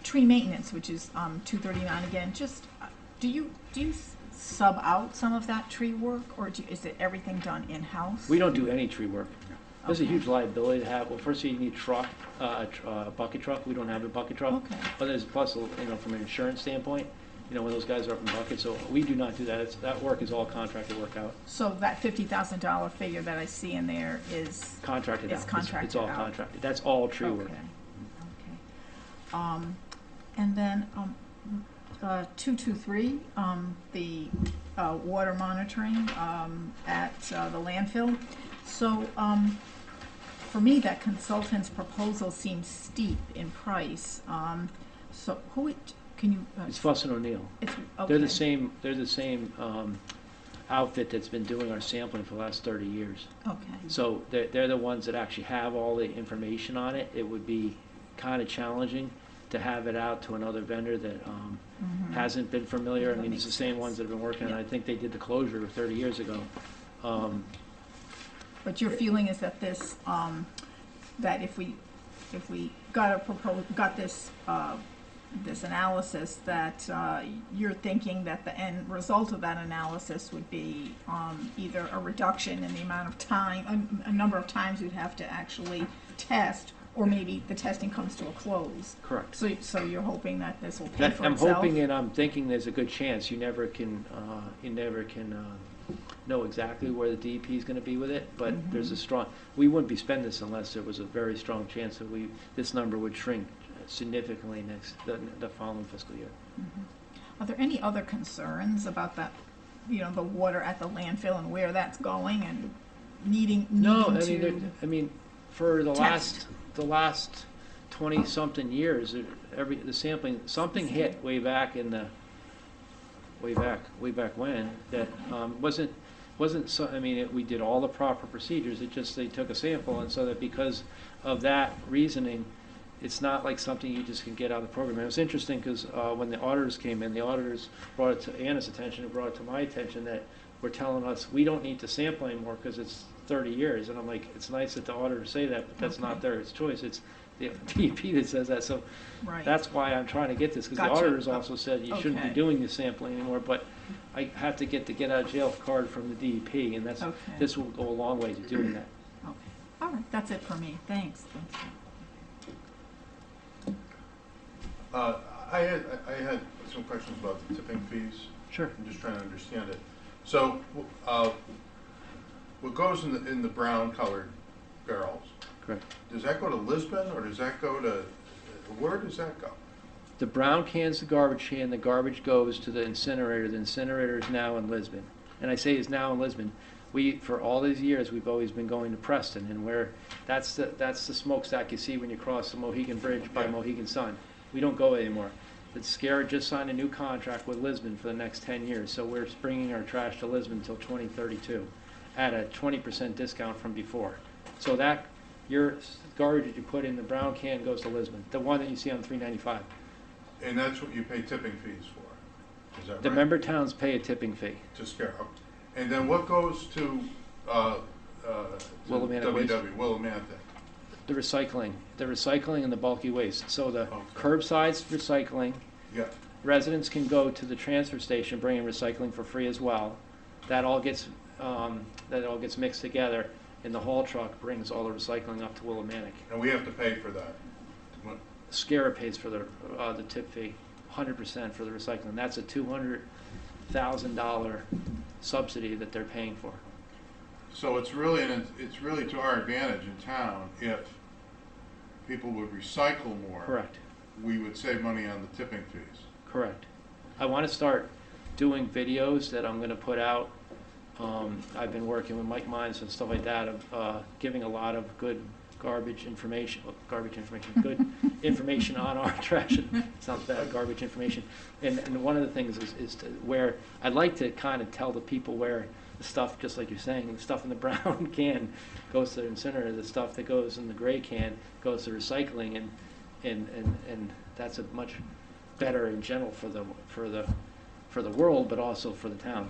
Tree maintenance, which is 239 again, just, do you sub out some of that tree work, or is it everything done in-house? We don't do any tree work. There's a Okay. huge liability to have. Well, first you need a bucket truck. We don't have a bucket truck. Okay. But there's plus, from an insurance standpoint, when those guys are up in buckets, so we do not do that. That work is all contracted work out. So that $50,000 figure that I see in there is Contracted It's out. contracted It's all out. contracted. That's all tree work. Okay. And then 223, the water monitoring at the landfill. So for me, that consultant's proposal seems steep in price. So Can you? It's Fuss and O'Neill. It's, They're the okay. same outfit that's been doing our sampling for the last 30 years. Okay. So they're the ones that actually have all the information on it. It would be kind of challenging to have it out to another vendor that Mhm. hasn't been familiar. I That mean, it's makes the same sense. ones that have been working on it. Yeah. I think they did the closure 30 years ago. But your feeling is that this, that if we got this, this analysis, that you're thinking that the end result of that analysis would be either a reduction in the amount of time, a number of times you'd have to actually test, or maybe the testing comes to a close. Correct. So you're hoping that this will pay for I'm itself? hoping and I'm thinking there's a good chance. You never can know exactly where the DEP is going to be with it, but Mhm. there's a strong, we wouldn't be spending this unless there was a very strong chance that this number would shrink significantly the following fiscal year. Are there any other concerns about that, the water at the landfill and where that's going and needing No, to? I mean, for the test. last 20-something years, the sampling, something hit way back when that wasn't so, I mean, we did all the proper procedures. It just, they took a sample, and so that because of that reasoning, it's not like something you just can get out of the program. And it was interesting because when the auditors came in, the auditors brought it to Anna's attention and brought it to my attention that were telling us we don't need to sample anymore because it's 30 years. And I'm like, it's nice that the auditors say that, but that's Okay. not their choice. It's the DEP that says that. So Right. that's why I'm trying to get this, because the Gotcha. auditors also said you shouldn't be Okay. doing the sampling anymore. But I have to get the get out of jail card from the DEP, and Okay. this will go a long way to doing that. Okay. All right, that's it for me. Thanks. I had some questions about the tipping fees. Sure. I'm just trying to understand it. So, what goes in the brown colored barrels, Correct. does that go to Lisbon, or does that go to, where does that go? The brown can's the garbage can. The garbage goes to the incinerator. The incinerator is now in Lisbon. And I say is now in Lisbon. For all these years, we've always been going to Preston, and that's the smokestack you see when you cross the Mohegan Bridge by Yeah. Mohegan Sun. We don't go anymore. The SCARA just signed a new contract with Lisbon for the next 10 years, so we're bringing our trash to Lisbon until 2032 at a 20% discount from before. So that, your garbage that you put in the brown can goes to Lisbon, the one that you see on 395. And that's what you pay tipping fees for, is that right? The member towns pay a tipping fee. To Scarrow. And then what goes to Willimantic Waste. Willimantic? The recycling and the bulky waste. So the Okay. curbside's recycling, Yeah, residents can go to the transfer station, bring in recycling for free as well. That all gets mixed together, and the haul truck brings all the recycling up to Willimantic. and we have to pay for that. SCARA pays for the tip fee, 100% for the recycling. That's a $200,000 subsidy that they're paying for. So it's really to our advantage in town if people would recycle more. Correct. We would save money on the tipping fees. Correct. I want to start doing videos that I'm going to put out. I've been working with Mike Mines and stuff like that of giving a lot of good good information on our trash. Sounds bad, garbage information. And one of the things is to where I'd like to kind of tell the people where the stuff, just like you're saying, the stuff in the brown can goes to the incinerator, the stuff that goes in the gray can goes to recycling, and that's a much better in general for the world, but also for the town.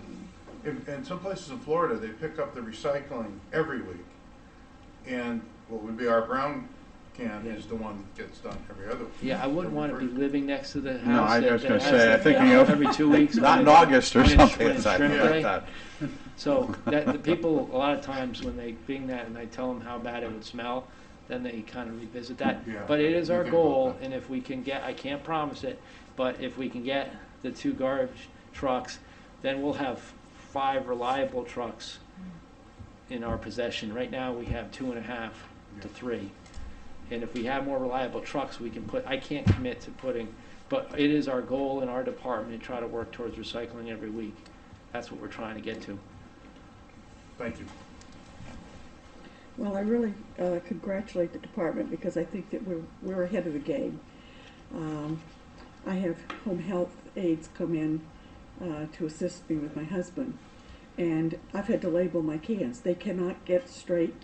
In some places in Florida, they pick up the recycling every week. And what would be our brown can is the one that gets done every other week. Yeah, I wouldn't want to be living next to the house. No, I was that gonna has say, that I'm thinking of every 2 weeks. Not when in it's- August or when it's- something when it's like shrimp day. that. So the people, a lot of times when they bring that and I tell them how bad it would smell, then they kind of revisit that. Yeah, But it is we our think about goal, that. and if we can get, I can't promise it, but if we can get the 2 garbage trucks, then we'll have 5 reliable trucks in our possession. Right now, we have 2.5 to 3. And if we have more reliable trucks, we can I can't commit to putting, but it is our goal in our department to try to work towards recycling every week. That's what we're trying to get to. Thank you. Well, I really congratulate the department because I think that we're ahead of the game. I have home health aides come in to assist me with my husband, and I've had to label my cans. They cannot get straight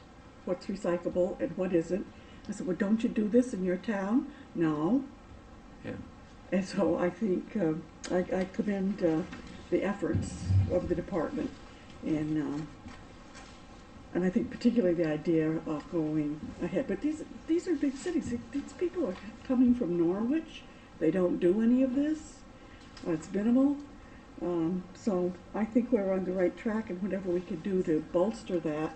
what's recyclable and what isn't. I said, well, don't you do this in your town? No. Yeah. And so I think I commend the efforts of the department, and I think particularly the idea of going ahead. But these are big cities. These people are coming from Norwich. They don't do any of this. It's minimal. So I think we're on the right track, and whatever we can do to bolster that,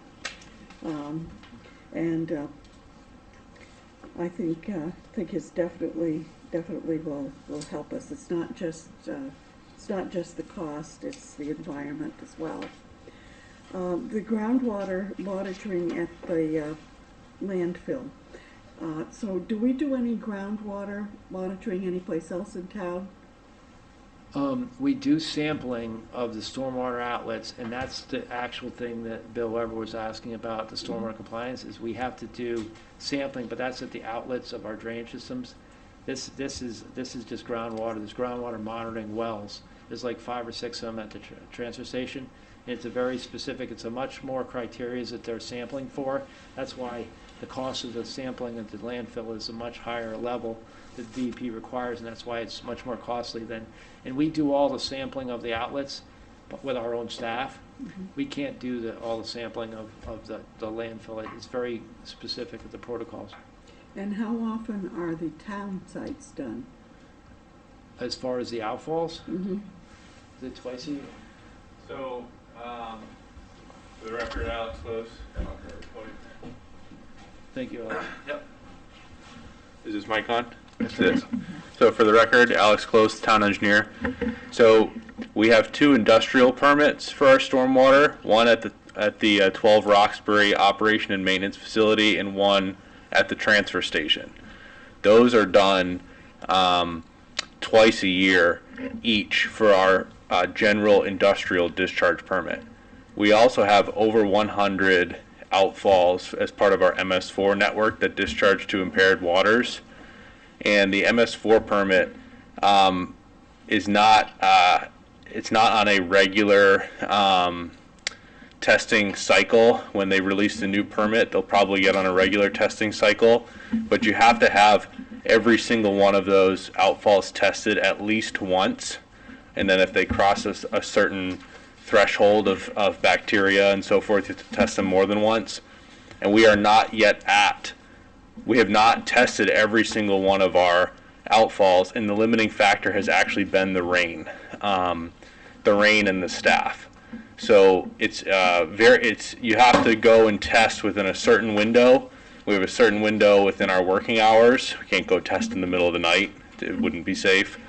I think it's definitely will help us. It's not just the cost; it's the environment as well. The groundwater monitoring at the landfill. So do we do any groundwater monitoring anyplace else in town? We do sampling of the stormwater outlets, and that's the actual thing that Bill Weber was asking about, the stormwater compliance, is we have to do sampling, but that's at the outlets of our drainage systems. This is just groundwater. There's groundwater monitoring wells. There's like 5 or 6 of them at the transfer station. And it's a very specific, it's a much more criteria that they're sampling for. That's why the cost of the sampling at the landfill is a much higher level that DEP requires, and that's why it's much more costly than, and we do all the sampling of the outlets but with our own staff. Mm-hmm. We can't do all the sampling of the landfill. It's very specific at the protocols. And how often are the town sites done? As far as the outfalls, Mm-hmm. is it twice a year? So, for the record, Alex Close. Thank you, Alex. Yep. Is this mic on? Yes, it is. So for the record, Alex Close, town engineer. So we have 2 industrial permits for our stormwater, one at the 12 Roxbury Operation and Maintenance Facility and one at the transfer station. Those are done twice a year each for our general industrial discharge permit. We also have over 100 outfalls as part of our MS4 network that discharge to impaired waters. And the MS4 permit is not, it's not on a regular testing cycle. When they release the new permit, they'll probably get on a regular testing cycle, but you have to have every single one of those outfalls tested at least once, and then if they cross a certain threshold of bacteria and so forth, you have to test them more than once. And we are not yet we have not tested every single one of our outfalls, and the limiting factor has actually been the rain and the staff. So it's you have to go and test within a certain window. We have a certain window within our working hours. We can't go test in the middle of the night. It wouldn't be safe.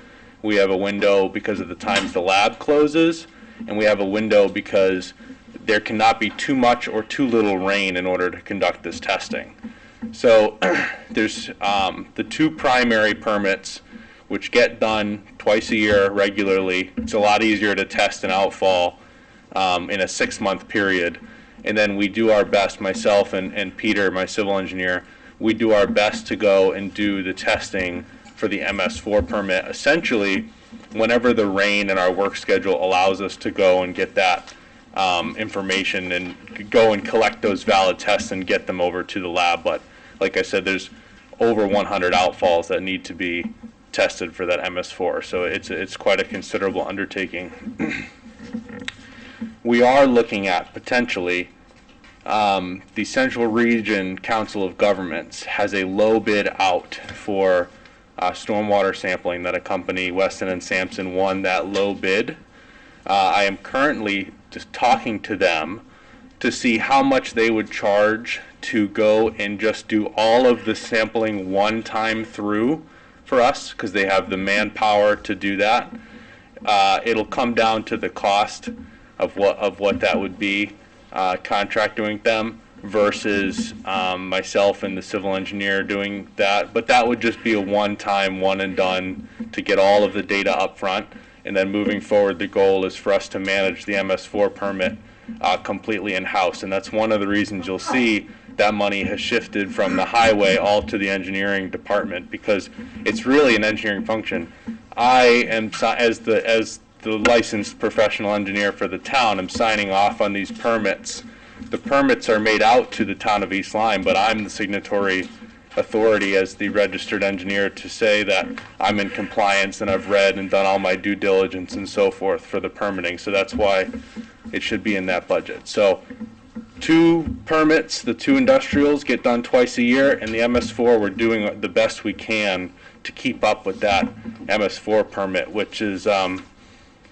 We have a window because of the times the lab closes, and we have a window because there cannot be too much or too little rain in order to conduct this testing. So there's the 2 primary permits, which get done twice a year regularly. It's a lot easier to test an outfall in a 6-month period. And then we do our best, myself and Peter, my civil engineer, we do our best to go and do the testing for the MS4 permit, essentially whenever the rain and our work schedule allows us to go and get that information and go and collect those valid tests and get them over to the lab. But like I said, there's over 100 outfalls that need to be tested for that MS4, so it's quite a considerable undertaking. We are looking at potentially the Central Region Council of Governments has a low bid out for stormwater sampling that a company, Weston and Sampson, won that low bid. I am currently just talking to them to see how much they would charge to go and just do all of the sampling one time through for us, because they have the manpower to do that. It'll come down to the cost of what that would be, contracting with them versus myself and the civil engineer doing that. But that would just be a one-time, one and done to get all of the data up front. And then moving forward, the goal is for us to manage the MS4 permit completely in-house. And that's one of the reasons you'll see that money has shifted from the highway all to the engineering department, because it's really an engineering function. I am, as the licensed professional engineer for the town, I'm signing off on these permits. The permits are made out to the town of East Lyme, but I'm the signatory authority as the registered engineer to say that I'm in compliance and I've read and done all my due diligence and so forth for the permitting. So that's why it should be in that budget. So 2 permits, the 2 industrials get done twice a year, and the MS4, we're doing the best we can to keep up with that MS4 permit, which is,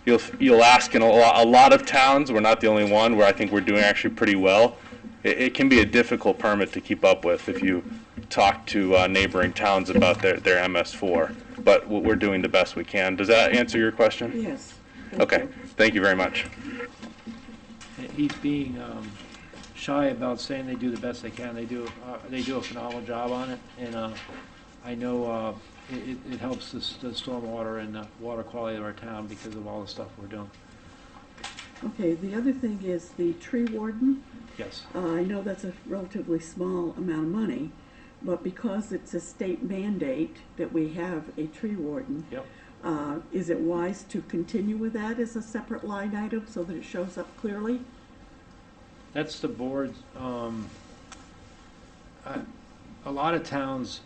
you'll ask in a lot of towns, we're not the only one, where I think we're doing actually pretty well. It can be a difficult permit to keep up with if you talk to neighboring towns about their MS4, but we're doing the best we can. Does that answer your question? Yes. Thank Okay, you. thank you very much. He's being shy about saying they do the best they can. They do a phenomenal job on it, and I know it helps the stormwater and the water quality of our town because of all the stuff we're doing. Okay, the other thing is the tree warden. Yes. I know that's a relatively small amount of money, but because it's a state mandate that we have a tree warden, Yep. is it wise to continue with that as a separate line item so that it shows up clearly? That's the board's, a lot of towns,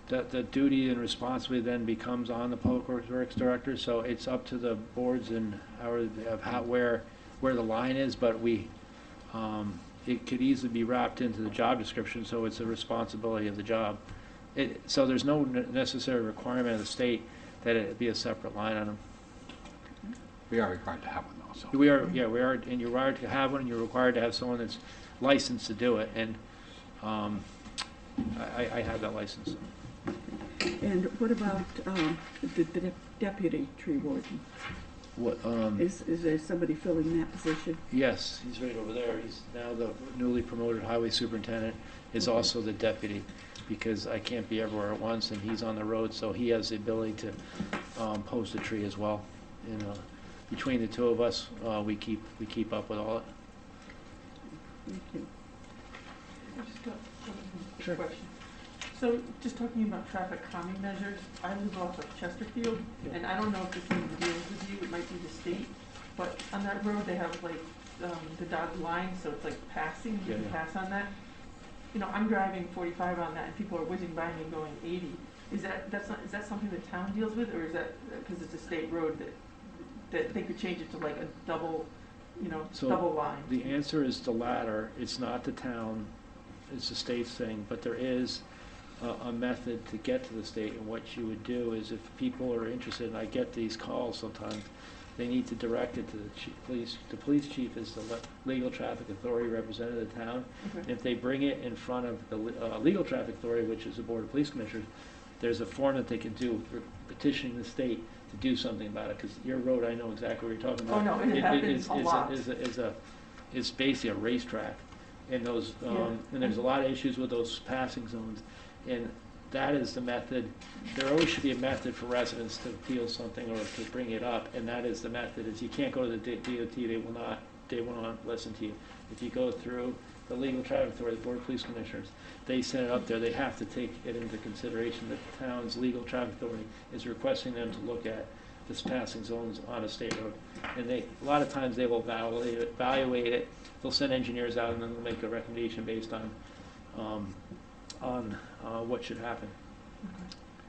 the duty and responsibility then becomes on the public works director, so it's up to the boards and where the line is, but it could easily be wrapped into the job description, so it's a responsibility of the job. So there's no necessary requirement of the state that it be a separate line item. We are required to have one though, so. We are, and you're required to have one, and you're required to have someone that's licensed to do it, and I have that license. And what about the deputy tree warden? What, Is there somebody filling that position? yes, he's right over there. He's now the newly promoted highway superintendent, is Okay. also the deputy, because I can't be everywhere at once, and he's on the road, so he has the ability to post a tree as well. And between the 2 of us, we keep up with all it. Thank you. I just got a Sure. question. So, just talking about traffic calming measures, I live off of Chesterfield, Yeah. and I don't know if this even deals with you, it might be the state, but on that road, they have like, the dotted line, so it's like passing, you Yeah, can yeah. pass on that. You know, I'm driving 45 on that, and people are whizzing by me going 80. Is that something the town deals with, or is that, because it's a state road, that they could change it to like a double, So double line? The answer is the latter. It's not the town, it's the state's thing, but there is a method to get to the state, and what you would do is if people are interested, and I get these calls sometimes, they need to direct it to the police. The police chief is the legal traffic authority representative of the town. Okay. If they bring it in front of the legal traffic authority, which is the board of police commissioners, there's a form that they can do for petitioning the state to do something about it, because your road, I know exactly what you're talking about. Oh, no, it happens a lot. It's basically a racetrack, and those, Yeah. and there's a lot of issues with those passing zones, and that is the method. There always should be a method for residents to appeal something or to bring it up, and that is the method. Is you can't go to the DOT, they will not listen to you. If you go through the legal traffic authority, the board of police commissioners, they send it up there, they have to take it into consideration that the town's legal traffic authority is requesting them to look at this passing zones on a state road. And a lot of times they will evaluate it, they'll send engineers out, and then they'll make a recommendation based on what should happen.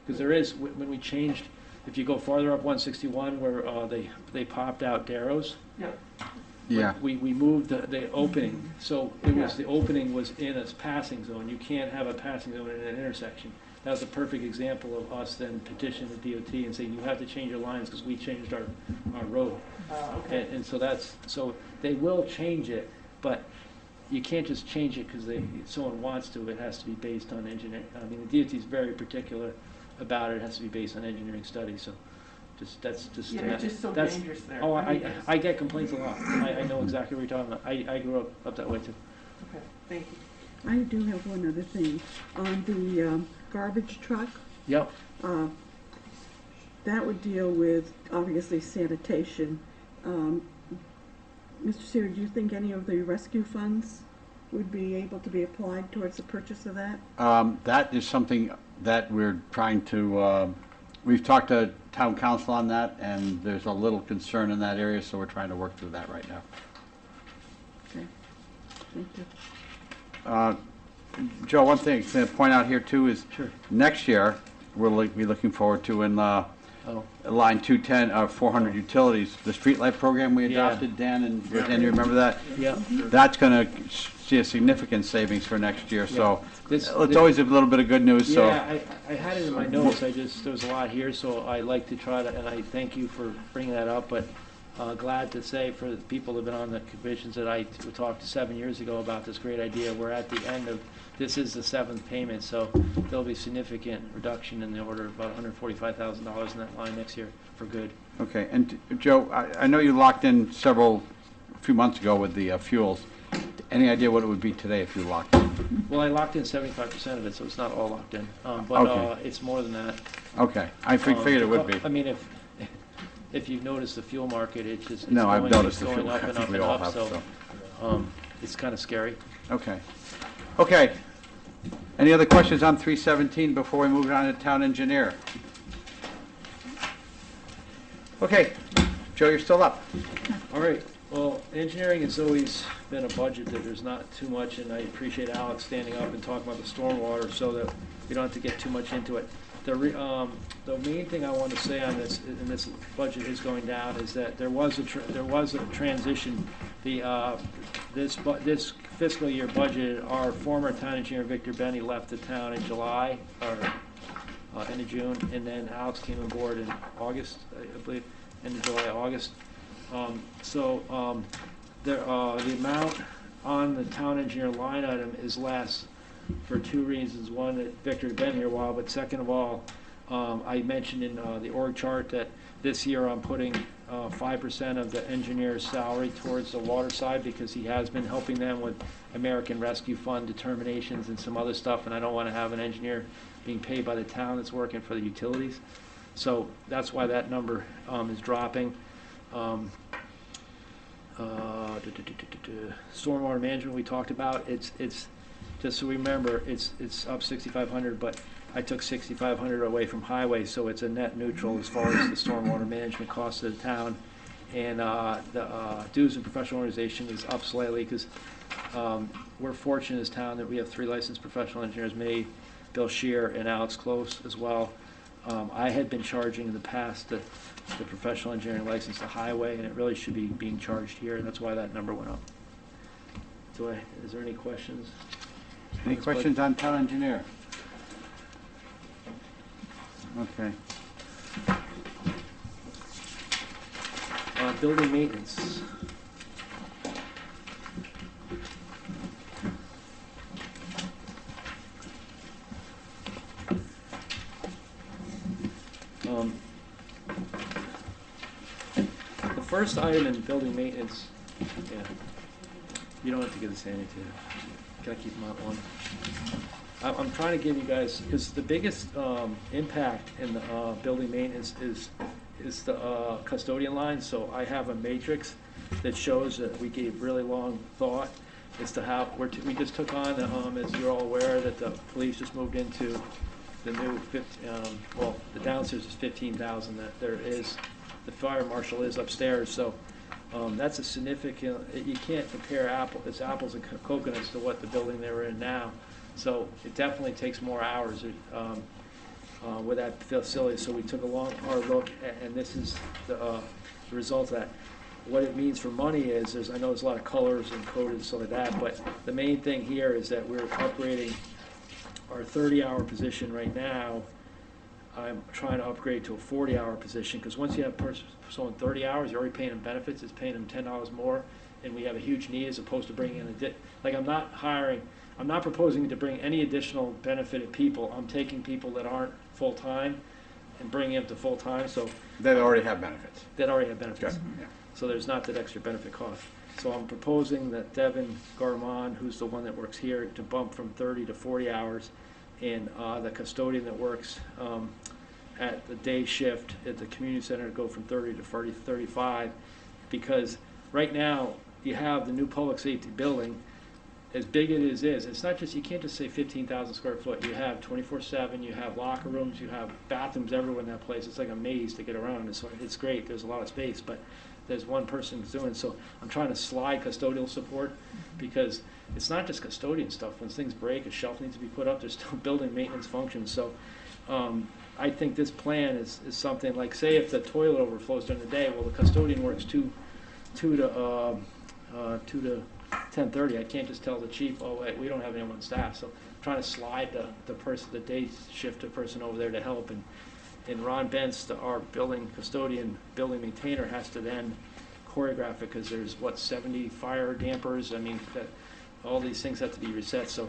Because there is, when we changed, if you go farther up 161 where they popped out Darrows, Yep. Yeah. we moved the opening, so it was, Yeah. the opening was in a passing zone. You can't have a passing zone in an intersection. That was a perfect example of us then petitioning the DOT and saying, you have to change your lines because we changed our road. Okay. And so they will change it, but you can't just change it because someone wants to. It has to be based on engineering. I mean, the DOT is very particular about it. It has to be based on engineering studies, so that's just. Yeah, it's just so that's- dangerous there. Oh, mean, it's- I get complaints a lot. I know exactly what you're talking about. I grew up that way too. Okay, thank you. I do have one other thing. On the garbage truck, Yep. that would deal with, obviously, sanitation. Mr. Seer, do you think any of the rescue funds would be able to be applied towards the purchase of that? That is something that we're trying to We've talked to town council on that, and there's a little concern in that area, so we're trying to work through that right now. Okay, thank you. Joe, one thing to point out here too is Sure. next year, we'll be looking forward to in Oh, line 210, 400 utilities, the streetlight program we Yeah. adopted, Dan, and you remember that? yeah. That's going to see a significant savings for next year, so This- it's always a little bit of good news, so. Yeah, I had it in my notes, there was a lot here, so I like to try to, and I thank you for bringing that up, but glad to say for the people that have been on the commissions that I talked to 7 years ago about this great idea, we're at the end of, this is the 7th payment, so there'll be significant reduction in the order of about $145,000 in that line next year for good. Okay, and Joe, I know you locked in a few months ago with the fuels. Any idea what it would be today if you locked in? Well, I locked in 75% of it, so it's not all locked in, but Okay. it's more than that. Okay, I figured it would be. I mean, if you've noticed the fuel market, it's just, it's No, I've going, noticed it's the going fuel. up I and think up we and all up, have, so it's kind of scary. Okay. Okay. Any other questions on 317 before we move on to town engineer? Okay, Joe, you're still up. All right, well, engineering has always been a budget that there's not too much, and I appreciate Alex standing up and talking about the stormwater so that we don't have to get too much into it. The main thing I want to say on this, and this budget is going down, is that there was a transition. This fiscal year budget, our former town engineer Victor Benny left the town in July, or end of June, and then Alex came on board in August, I believe, end of July, August. The amount on the town engineer line item is less for two reasons. One, that Victor had been here a while, but second of all, I mentioned in the org chart that this year I'm putting 5% of the engineer's salary towards the water side because he has been helping them with American Rescue Fund determinations and some other stuff, and I don't want to have an engineer being paid by the town that's working for the utilities. So that's why that number is dropping. Stormwater management we talked about, it's just so we remember, it's up 6,500, but I took 6,500 away from highway, so it's a net neutral as far as the stormwater management cost of the town. And the dues and professional organization is up slightly because we're fortunate as a town that we have 3 licensed professional engineers, me, Bill Shear, and Alex Close as well. I had been charging in the past the professional engineering license to highway, and it really should be being charged here, and that's why that number went up. Is there any questions? Any questions on town engineer? Okay. Building maintenance. The first item in building maintenance, yeah, you don't have to give this to Andy too. Can I keep them out one? I'm trying to give you guys, because the biggest impact in the building maintenance is the custodian line. So I have a matrix that shows that we gave really long thought as to how, we just took on, as you're all aware, that the police just moved into the new, well, the downstairs is 15,000, that there is, the fire marshal is upstairs, so that's a significant, you can't compare apples and coconuts to what the building they were in now. So it definitely takes more hours with that facility. So we took a long, hard look, and this is the result of that. What it means for money is, I know there's a lot of colors and coded and stuff like that, but the main thing here is that we're upgrading our 30-hour position right now. I'm trying to upgrade to a 40-hour position, because once you have someone 30 hours, you're already paying them benefits, it's paying them $10 more, and we have a huge need as opposed to bringing in I'm not proposing to bring any additional benefited people. I'm taking people that aren't full-time and bringing them to full-time, so. They already have benefits. That already have benefits. Good, yeah. So there's not that extra benefit cost. So I'm proposing that Devin Garmon, who's the one that works here, to bump from 30 to 40 hours, and the custodian that works at the day shift at the community center to go from 30 to 35, because right now you have the new public safety building, as big as it is, it's not just, you can't just say 15,000 square foot. You have 24/7, you have locker rooms, you have bathrooms everywhere in that place. It's like a maze to get around. It's great, there's a lot of space, but there's one person who's doing, so I'm trying to slide custodial support, because it's not just custodian stuff. When things break, a shelf needs to be put up, there's still building maintenance functions. So I think this plan is something like, say if the toilet overflows during the day, well, the custodian works 2 to 10:30. I can't just tell the chief, oh, wait, we don't have anyone on staff. So I'm trying to slide the day shift person over there to help. And Ron Bentz, our building custodian, building maintainer, has to then choreograph it, because there's, 70 fire dampers. I mean, all these things have to be reset. So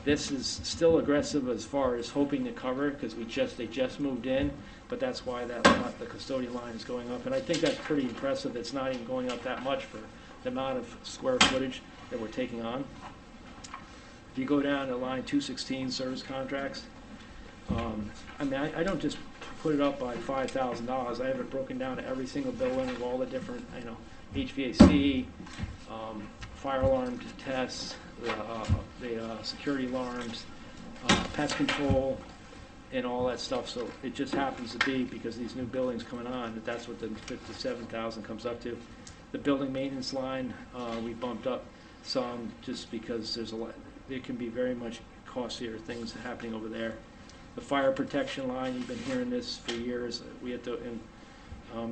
this is still aggressive as far as hoping to cover, because they just moved in, but that's why the custodian line is going up. And I think that's pretty impressive. It's not even going up that much for the amount of square footage that we're taking on. If you go down to line 216, service contracts, I mean, I don't just put it up by $5,000. I have it broken down to every single building of all the different, HVAC, fire alarm tests, the security alarms, pest control, and all that stuff. So it just happens to be, because these new buildings coming on, that's what the 57,000 comes up to. The building maintenance line, we bumped up some, just because there can be very much costlier things happening over there. The fire protection line, you've been hearing this for years. We had to, and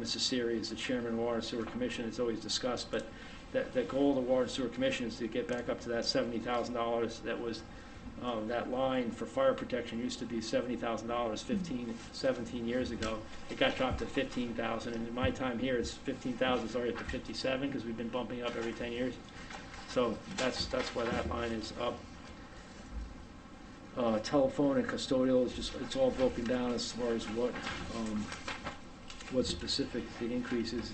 Mr. Siri is the chairman of the Water and Sewer Commission, it's always discussed, but the goal of the Water and Sewer Commission is to get back up to that $70,000. That was, that line for fire protection used to be $70,000 17 years ago. It got dropped to $15,000, and in my time here, it's $15,000. It's already up to $57, because we've been bumping up every 10 years. So that's why that line is up. Telephone and custodial is just, it's all broken down as far as what specific the increase is.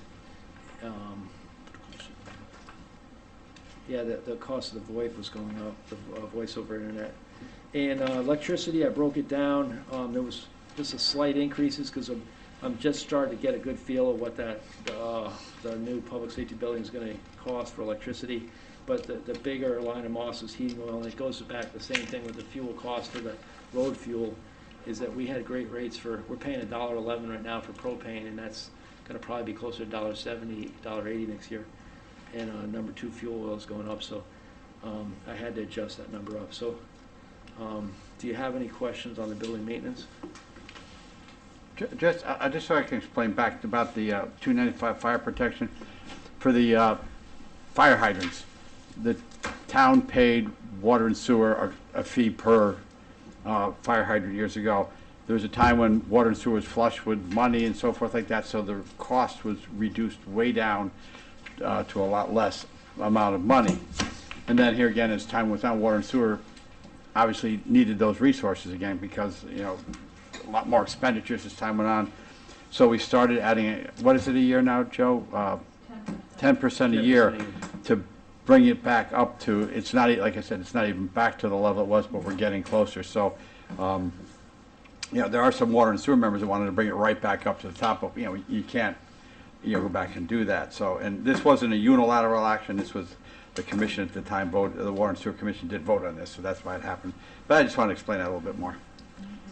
Yeah, the cost of the VoIP was going up, the voice over internet. And electricity, I broke it down. There was just a slight increases, because I'm just starting to get a good feel of what the new public safety building is going to cost for electricity. But the bigger line of Moss is heating oil, and it goes back the same thing with the fuel cost for the road fuel, is that we had great rates we're paying $1.11 right now for propane, and that's going to probably be closer to $1.70, $1.80 next year. And number 2 fuel oil is going up, so I had to adjust that number up. So do you have any questions on the building maintenance? Just so I can explain back about the 295 fire protection, for the fire hydrants, the town paid water and sewer a fee per fire hydrant years ago. There was a time when water and sewer was flush with money and so forth like that, so the cost was reduced way down to a lot less amount of money. And then here again, as time went on, water and sewer obviously needed those resources again, because a lot more expenditures as time went on. So we started adding, what is it a year now, Joe? 10% a year to bring it back up to, it's not, like I said, it's not even back to the level it was, but we're getting closer. So, there are some water and sewer members that wanted to bring it right back up to the top, but, you can't, go back and do that. So, and this wasn't a unilateral action. This was the commission at the time voted, the Water and Sewer Commission did vote on this, so that's why it happened. But I just want to explain that a little bit more.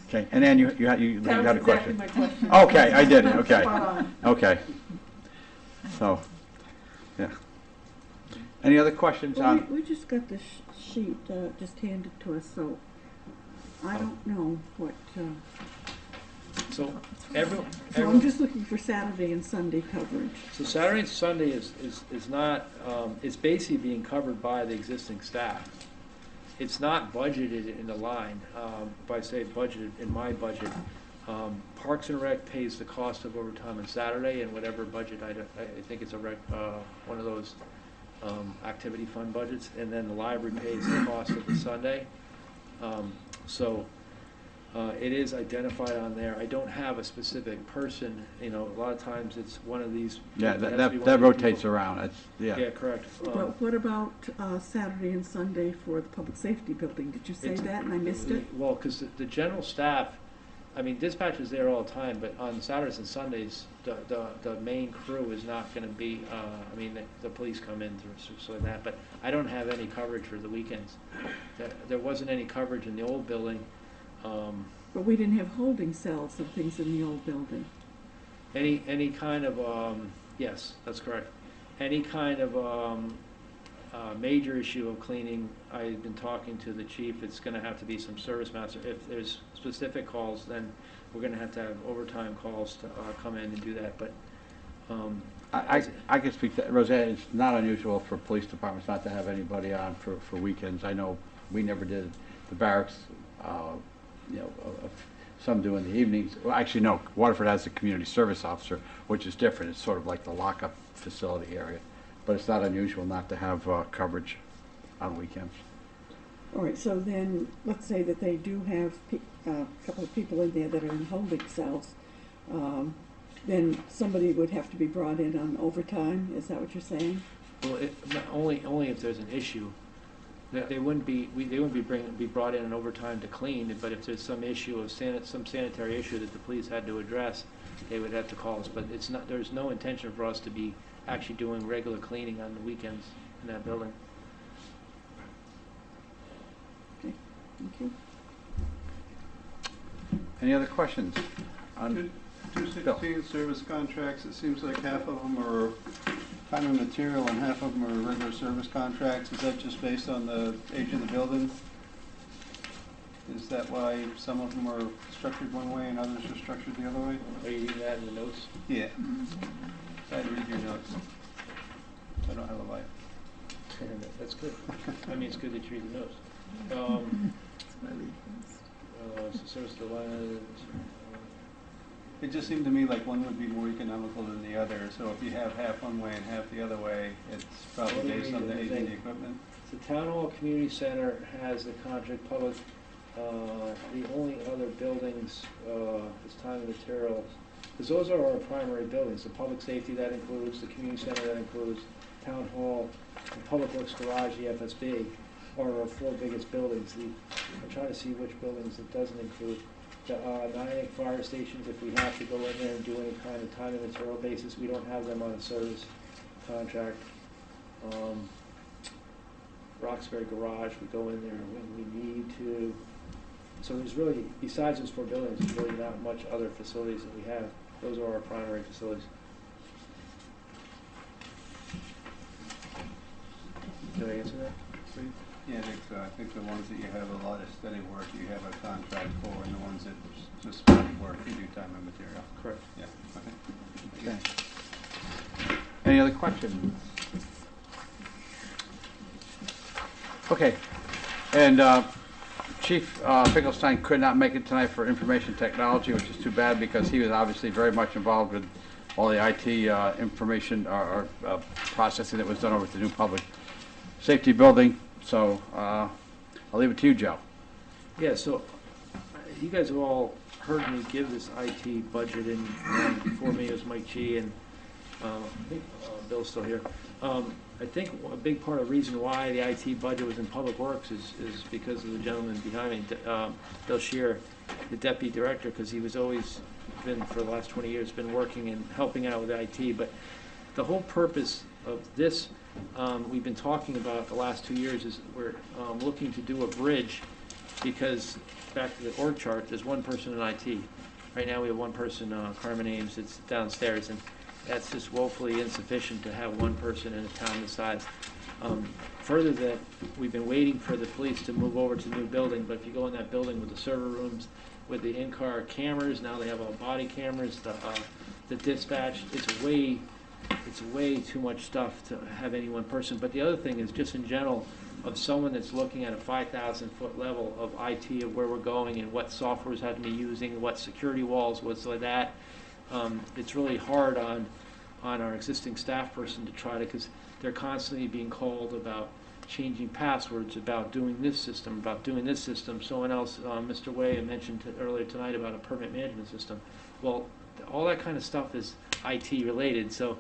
Okay, and then you had a question. That was exactly my question. Okay, I did it, okay. Spot on. Okay. So, yeah. Any other questions Well, on? we just got this sheet just handed to us, so I don't know what, So so I'm just looking for Saturday and Sunday coverage. So Saturday and Sunday is not, it's basically being covered by the existing staff. It's not budgeted in the line. If I say budgeted, in my budget, Parks and Rec pays the cost of overtime on Saturday, and whatever budget, I think it's one of those activity fund budgets, and then the library pays the cost of the Sunday. It is identified on there. I don't have a specific person, a lot of times it's one of these. Yeah, it has to be one that of these rotates people. around, it's, yeah. Yeah, correct. But what about Saturday and Sunday for the public safety building? Did you say It's- that and I missed it? Well, because the general staff I mean, dispatch is there all the time, but on Saturdays and Sundays, the main crew is not gonna be, I mean, the police come in through, so that, but I don't have any coverage for the weekends. There wasn't any coverage in the old building. But we didn't have holding cells and things in the old building. Any kind of, yes, that's correct. Any kind of, major issue of cleaning, I've been talking to the chief, it's gonna have to be some service master. If there's specific calls, then we're gonna have to have overtime calls to, come in and do that, but, I can speak to, Roseanne, it's not unusual for police departments not to have anybody on for weekends. I know we never did. The barracks, you know, some do in the evenings. Well, actually, no, Waterford has a community service officer, which is different. It's sort of like the lockup facility area. But it's not unusual not to have coverage on weekends. All right, so then, let's say that they do have a couple of people in there that are in holding cells. Then somebody would have to be brought in on overtime, is that what you're saying? well, only if there's an issue. They wouldn't be brought in overtime to clean, but if there's some issue of some sanitary issue that the police had to address, they would have to call us. But it's not, there's no intention for us to be actually doing regular cleaning on the weekends in that building. Okay, thank you. Any other questions? On 216 service contracts, it seems like half of them are time and material and half of them are regular service contracts. Is that just based on the age of the building? Is that why some of them are structured one way and others are structured the other way? Are you reading that in the notes? Yeah. I had to read your notes. I don't have a life. That's good. I mean, it's good that you read the notes. So service to Lyme, It just seemed to me like one would be more economical than the other. So if you have half one way and half the other way, it's probably based on the age of the equipment. the town hall community center has the contract public. The only other buildings is time and materials, because those are our primary buildings. The public safety, that includes, the community center, that includes, town hall, the public works garage, the FSB, are our four biggest buildings. I'm trying to see which buildings it doesn't include. The Nyack fire stations, if we have to go in there and do any kind of time and material basis, we don't have them on a service contract. Roxbury garage, we go in there when we need to. So there's really, besides those four buildings, there's really not much other facilities that we have. Those are our primary facilities. Did I answer that? Yeah, I think so. I think the ones that you have a lot of steady work, you have a contract for, and the ones that just sporadic work, you do time and material. Correct. Yeah, okay. Okay. Any other questions? Okay. And Chief Finkelstein could not make it tonight for information technology, which is too bad because he was obviously very much involved with all the IT information or processing that was done over at the new public safety building. So I'll leave it to you, Joe. Yeah, so you guys have all heard me give this IT budget, and before me was Mike G, and I think Bill's still here. I think a big part of the reason why the IT budget was in Public Works is because of the gentleman behind me, Bill Shear, the deputy director, because he was always been, for the last 20 years, been working and helping out with IT. But the whole purpose of this, we've been talking about the last 2 years, is we're looking to do a bridge, because back to the org chart, there's one person in IT. Right now we have one person, Carmen Ames, it's downstairs, and that's just woefully insufficient to have one person in a town this size. Further, that we've been waiting for the police to move over to the new building, but if you go in that building with the server rooms, with the in-car cameras, now they have all body cameras, the dispatch, it's way too much stuff to have any one person. But the other thing is, just in general, of someone that's looking at a 5,000-foot level of IT, of where we're going and what softwares have to be using, what security walls, what's like that, it's really hard on our existing staff person to try to, because they're constantly being called about changing passwords, about doing this system, about doing this system. Someone else, Mr. Way, mentioned earlier tonight about a permit management system. Well, all that kind of stuff is IT related, so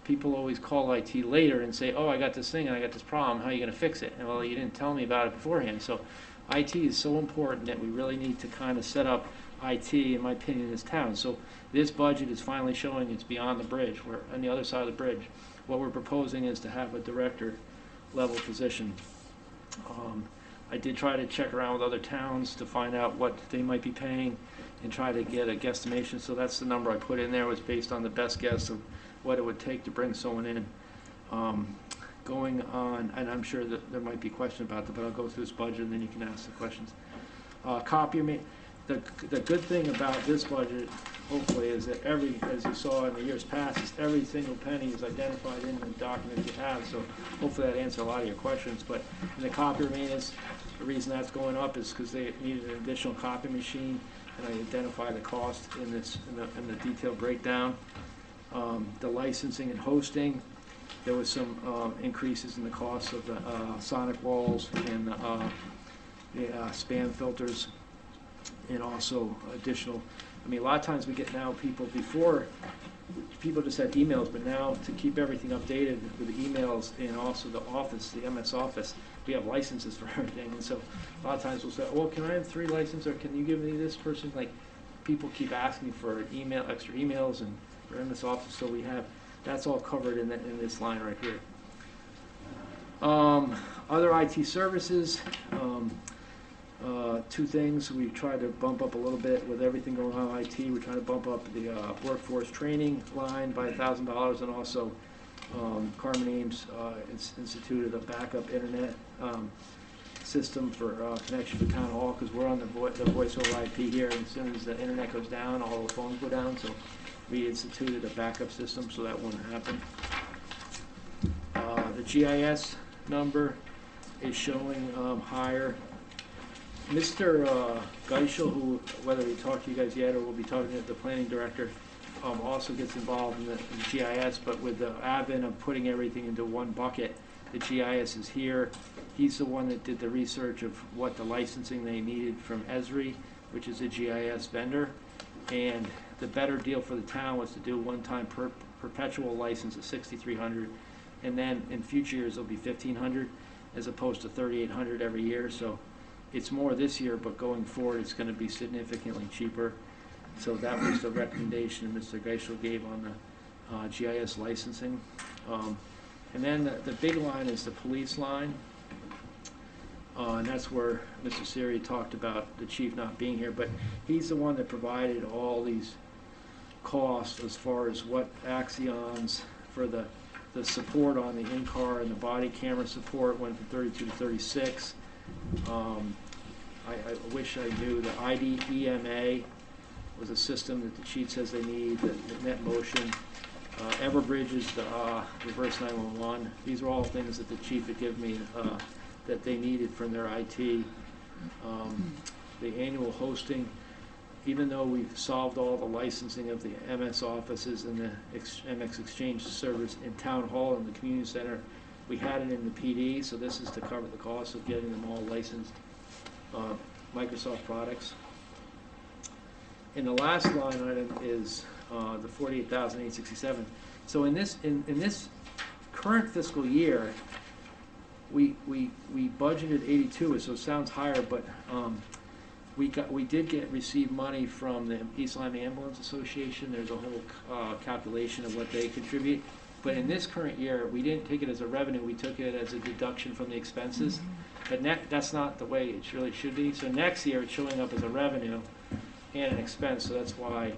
people always call IT later and say, oh, I got this thing and I got this problem, how are you going to fix it? And well, you didn't tell me about it beforehand. So IT is so important that we really need to kind of set up IT, in my opinion, in this town. So this budget is finally showing it's beyond the bridge. We're on the other side of the bridge. What we're proposing is to have a director level position. I did try to check around with other towns to find out what they might be paying and try to get a guesstimation. So that's the number I put in there, was based on the best guess of what it would take to bring someone in. Going on, and I'm sure that there might be questions about that, but I'll go through this budget and then you can ask the questions. The good thing about this budget, hopefully, is that as you saw in the years past, is every single penny is identified in the document you have, so hopefully that answers a lot of your questions. But in the copier maintenance, the reason that's going up is because they needed an additional copy machine, and I identify the cost in the detailed breakdown. The licensing and hosting, there was some increases in the cost of the sonic walls and the spam filters, and also additional, I mean, a lot of times we get now people, before, people just had emails, but now to keep everything updated with the emails and also the office, the MS Office, we have licenses for everything. And so a lot of times we'll say, well, can I have 3 licenses, or can you give me this person? Like, people keep asking for extra emails and for MS Office, so we have, that's all covered in this line right here. Other IT services, 2 things. We tried to bump up a little bit with everything going on in IT. We tried to bump up the workforce training line by $1,000, and also Carmen Ames instituted a backup internet system for connection to Town Hall, because we're on the voice over IP here, and as soon as the internet goes down, all the phones go down. So we instituted a backup system so that wouldn't happen. The GIS number is showing higher. Mr. Geishel, who, whether he talked to you guys yet or will be talking to the planning director, also gets involved in the GIS, but with the advent of putting everything into one bucket, the GIS is here. He's the one that did the research of what the licensing they needed from Esri, which is a GIS vendor, and the better deal for the town was to do one-time perpetual license of $6,300, and then in future years it'll be $1,500 as opposed to $3,800 every year. So it's more this year, but going forward it's going to be significantly cheaper. So that was the recommendation Mr. Geishel gave on the GIS licensing. And then the big line is the police line. And that's where Mr. Siri talked about the chief not being here, but he's the one that provided all these costs as far as what Axions for the support on the in-car and the body camera support went from 32 to 36. I wish I knew the IDEMA was a system that the chief says they need, the net motion. Everbridge is the reverse 911. These are all things that the chief had given me that they needed from their IT. The annual hosting, even though we've solved all the licensing of the MS offices and the MX Exchange servers in Town Hall and the Community Center, we had it in the PD, so this is to cover the cost of getting them all licensed Microsoft products. And the last line item is the $48,867. So in this current fiscal year, we budgeted 82, so it sounds higher, but we did receive money from the East Lyme Ambulance Association. There's a whole calculation of what they contribute. But in this current year, we didn't take it as a revenue, we took it as a deduction from the expenses. But that's not the way it really should be. So next year, it's showing up as a revenue and an expense, so that's why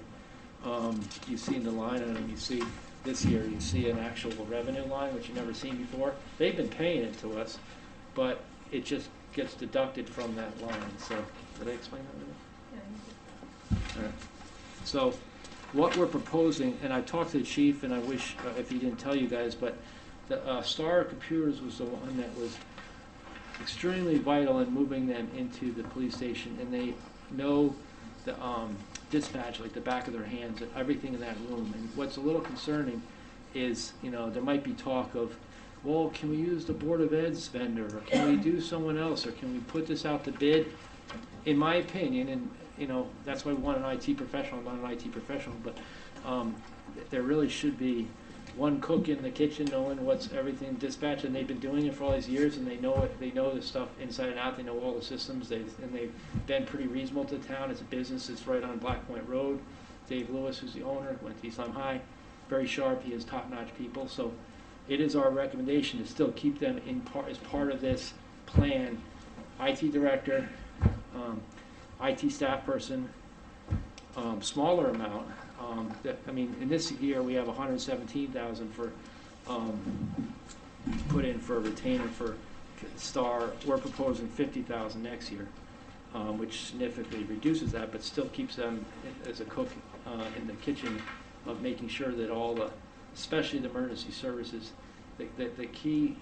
you see in the line item, you see this year, you see an actual revenue line, which you've never seen before. They've been paying it to us, but it just gets deducted from that line. So, did I explain that? Yeah. All right. So, what we're proposing, and I talked to the chief, and I wish if he didn't tell you guys, but the Star Computers was the one that was extremely vital in moving them into the police station, and they know the dispatch like the back of their hands and everything in that room. And what's a little concerning is, there might be talk of, well, can we use the Board of Ed's vendor, or can we do someone else, or can we put this out to bid? In my opinion, and that's why we want an IT professional. I'm not an IT professional, but there really should be one cook in the kitchen knowing what's everything dispatch, and they've been doing it for all these years, and they know it. They know the stuff inside and out. They know all the systems. They've been pretty reasonable to town. It's a business. It's right on Black Point Road. Dave Lewis, who's the owner, went to East Lyme High. Very sharp. He has top-notch people. So it is our recommendation to still keep them as part of this plan. IT director, IT staff person, smaller amount. In this year we have 117,000 for put in for a retainer for Star. We're proposing 50,000 next year, which significantly reduces that, but still keeps them as a cook in the kitchen of making sure that all the, especially the emergency services, the key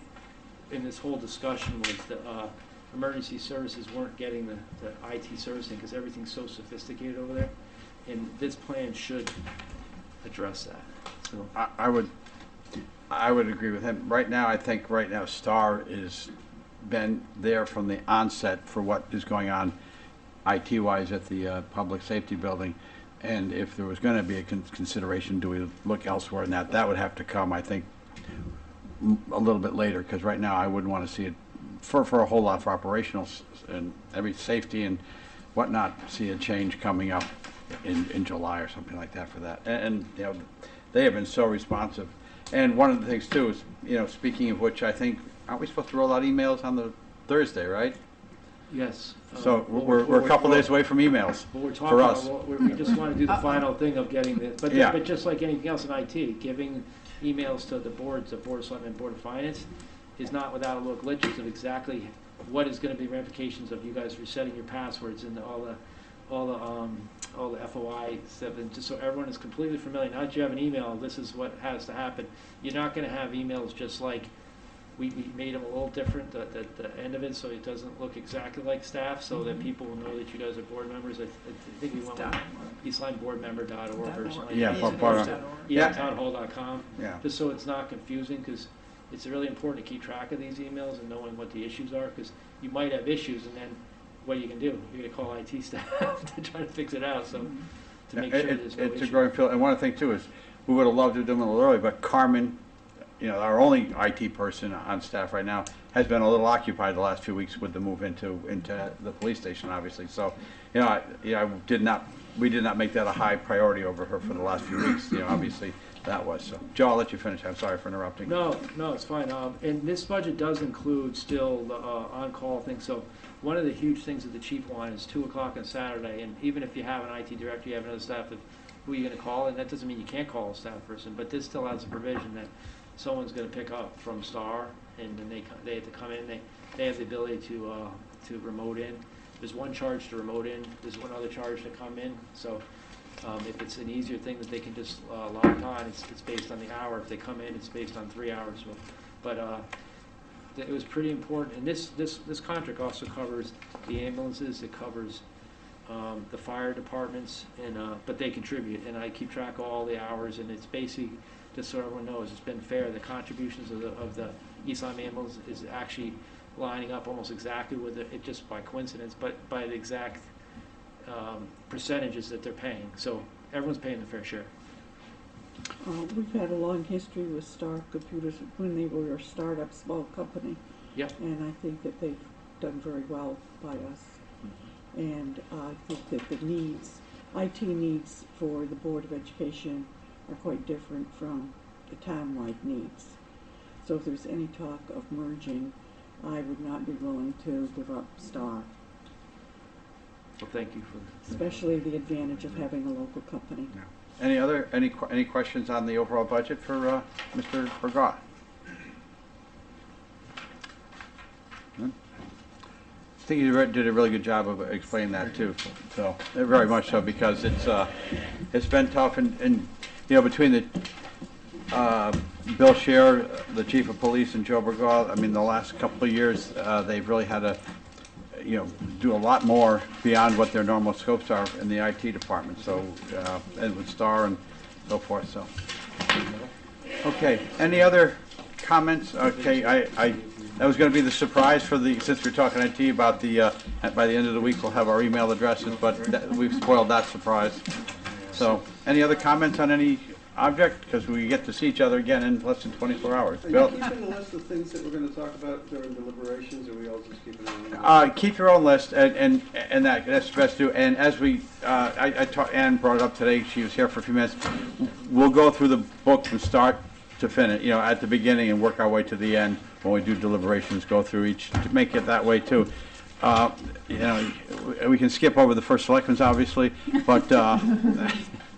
in this whole discussion was the emergency services weren't getting the IT servicing because everything's so sophisticated over there, and this plan should address that. So I would agree with him. Right now, I think Star is been there from the onset for what is going on IT-wise at the public safety building. And if there was going to be a consideration, do we look elsewhere? And that would have to come, I think, a little bit later, because right now I wouldn't want to see it for a whole lot for operational and every safety and whatnot, see a change coming up in July or something like that for that. And you know, they have been so responsive. And one of the things too is, you know, speaking of which, I think, aren't we supposed to roll out emails on the Thursday, right? yes. So we're a couple days away from emails But we're talking for us. about, we just want to do the final thing of getting this, but Yeah. but just like anything else in IT, giving emails to the boards, the Board of Selectmen, Board of Finance, is not without a little glitches of exactly what is going to be ramifications of you guys resetting your passwords and all the FOI stuff, and just so everyone is completely familiar. Now that you have an email, this is what has to happen. You're not going to have emails just like we made them a little different at the end of it, so it doesn't look exactly like staff, so that people will know that you guys are board members. I think we went with eastlineboardmember.org or something like Yeah, that. yeah. Townhall.com. Yeah. Just so it's not confusing, because it's really important to keep track of these emails and knowing what the issues are, because you might have issues, and then what are you going to do? You're going to call IT staff to try to fix it out, so to make sure there's no It's a issue. growing field. And one of the things too is, we would have loved to do them a little early, but Carmen, you know, our only IT person on staff right now, has been a little occupied the last few weeks with the move into the police station, obviously. So, you know, we did not make that a high priority over her for the last few weeks. You know, obviously that was. So, Joe, I'll let you finish. I'm sorry for interrupting. No, it's fine. And this budget does include still the on-call thing. So one of the huge things that the chief wanted is 2 o'clock on Saturday. And even if you have an IT director, you have another staff, who are you going to call? And that doesn't mean you can't call a staff person, but this still has a provision that someone's going to pick up from Star, and then they have to come in. They have the ability to remote in. There's one charge to remote in. There's one other charge to come in. So if it's an easier thing that they can just log on, it's based on the hour. If they come in, it's based on 3 hours. So, but it was pretty important. And this contract also covers the ambulances. It covers the fire departments, and but they contribute. And I keep track of all the hours, and it's basically, just so everyone knows, it's been fair. The contributions of the East Lyme ambulance is actually lining up almost exactly with it, just by coincidence, but by the exact percentages that they're paying. So everyone's paying their fair share. We've had a long history with Star Computers when they were a startup, small company. Yep. And I think that they've done very well by us. And I think that the needs, IT needs for the Board of Education are quite different from the town-wide needs. So if there's any talk of merging, I would not be willing to give up Star, Well, thank you for especially the advantage of having a local company. Yeah. Any questions on the overall budget for Mr. Burgott? I think you did a really good job of explaining that too. So very much so, because it's been tough, and you know, between the Bill Scher, the chief of police, and Joe Burgott, I mean, the last couple of years they've really had to, you know, do a lot more beyond what their normal scopes are in the IT department. So and with Star and so forth. So okay, any other comments? Okay, that was going to be the surprise for since we're talking IT about by the end of the week we'll have our email addresses, but we've spoiled that surprise. So any other comments on any object, because we get to see each other again in less than 24 hours. Are Bill? you keeping a list of things that we're gonna talk about during deliberations, or are we all just keeping our own? Keep your own list, and that's best to do. And as we, Ann brought it up today, she was here for a few minutes. We'll go through the book from start to finish, at the beginning and work our way to the end when we do deliberations, go through each, to make it that way too. We can skip over the first selectments, obviously, but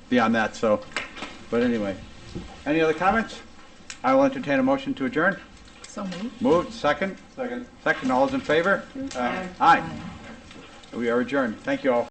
beyond that, so, but anyway. Any other comments? I will entertain a motion to adjourn. So moved. Moved, second? Second. Second, all those in favor? Aye. Aye. We are adjourned. Thank you all.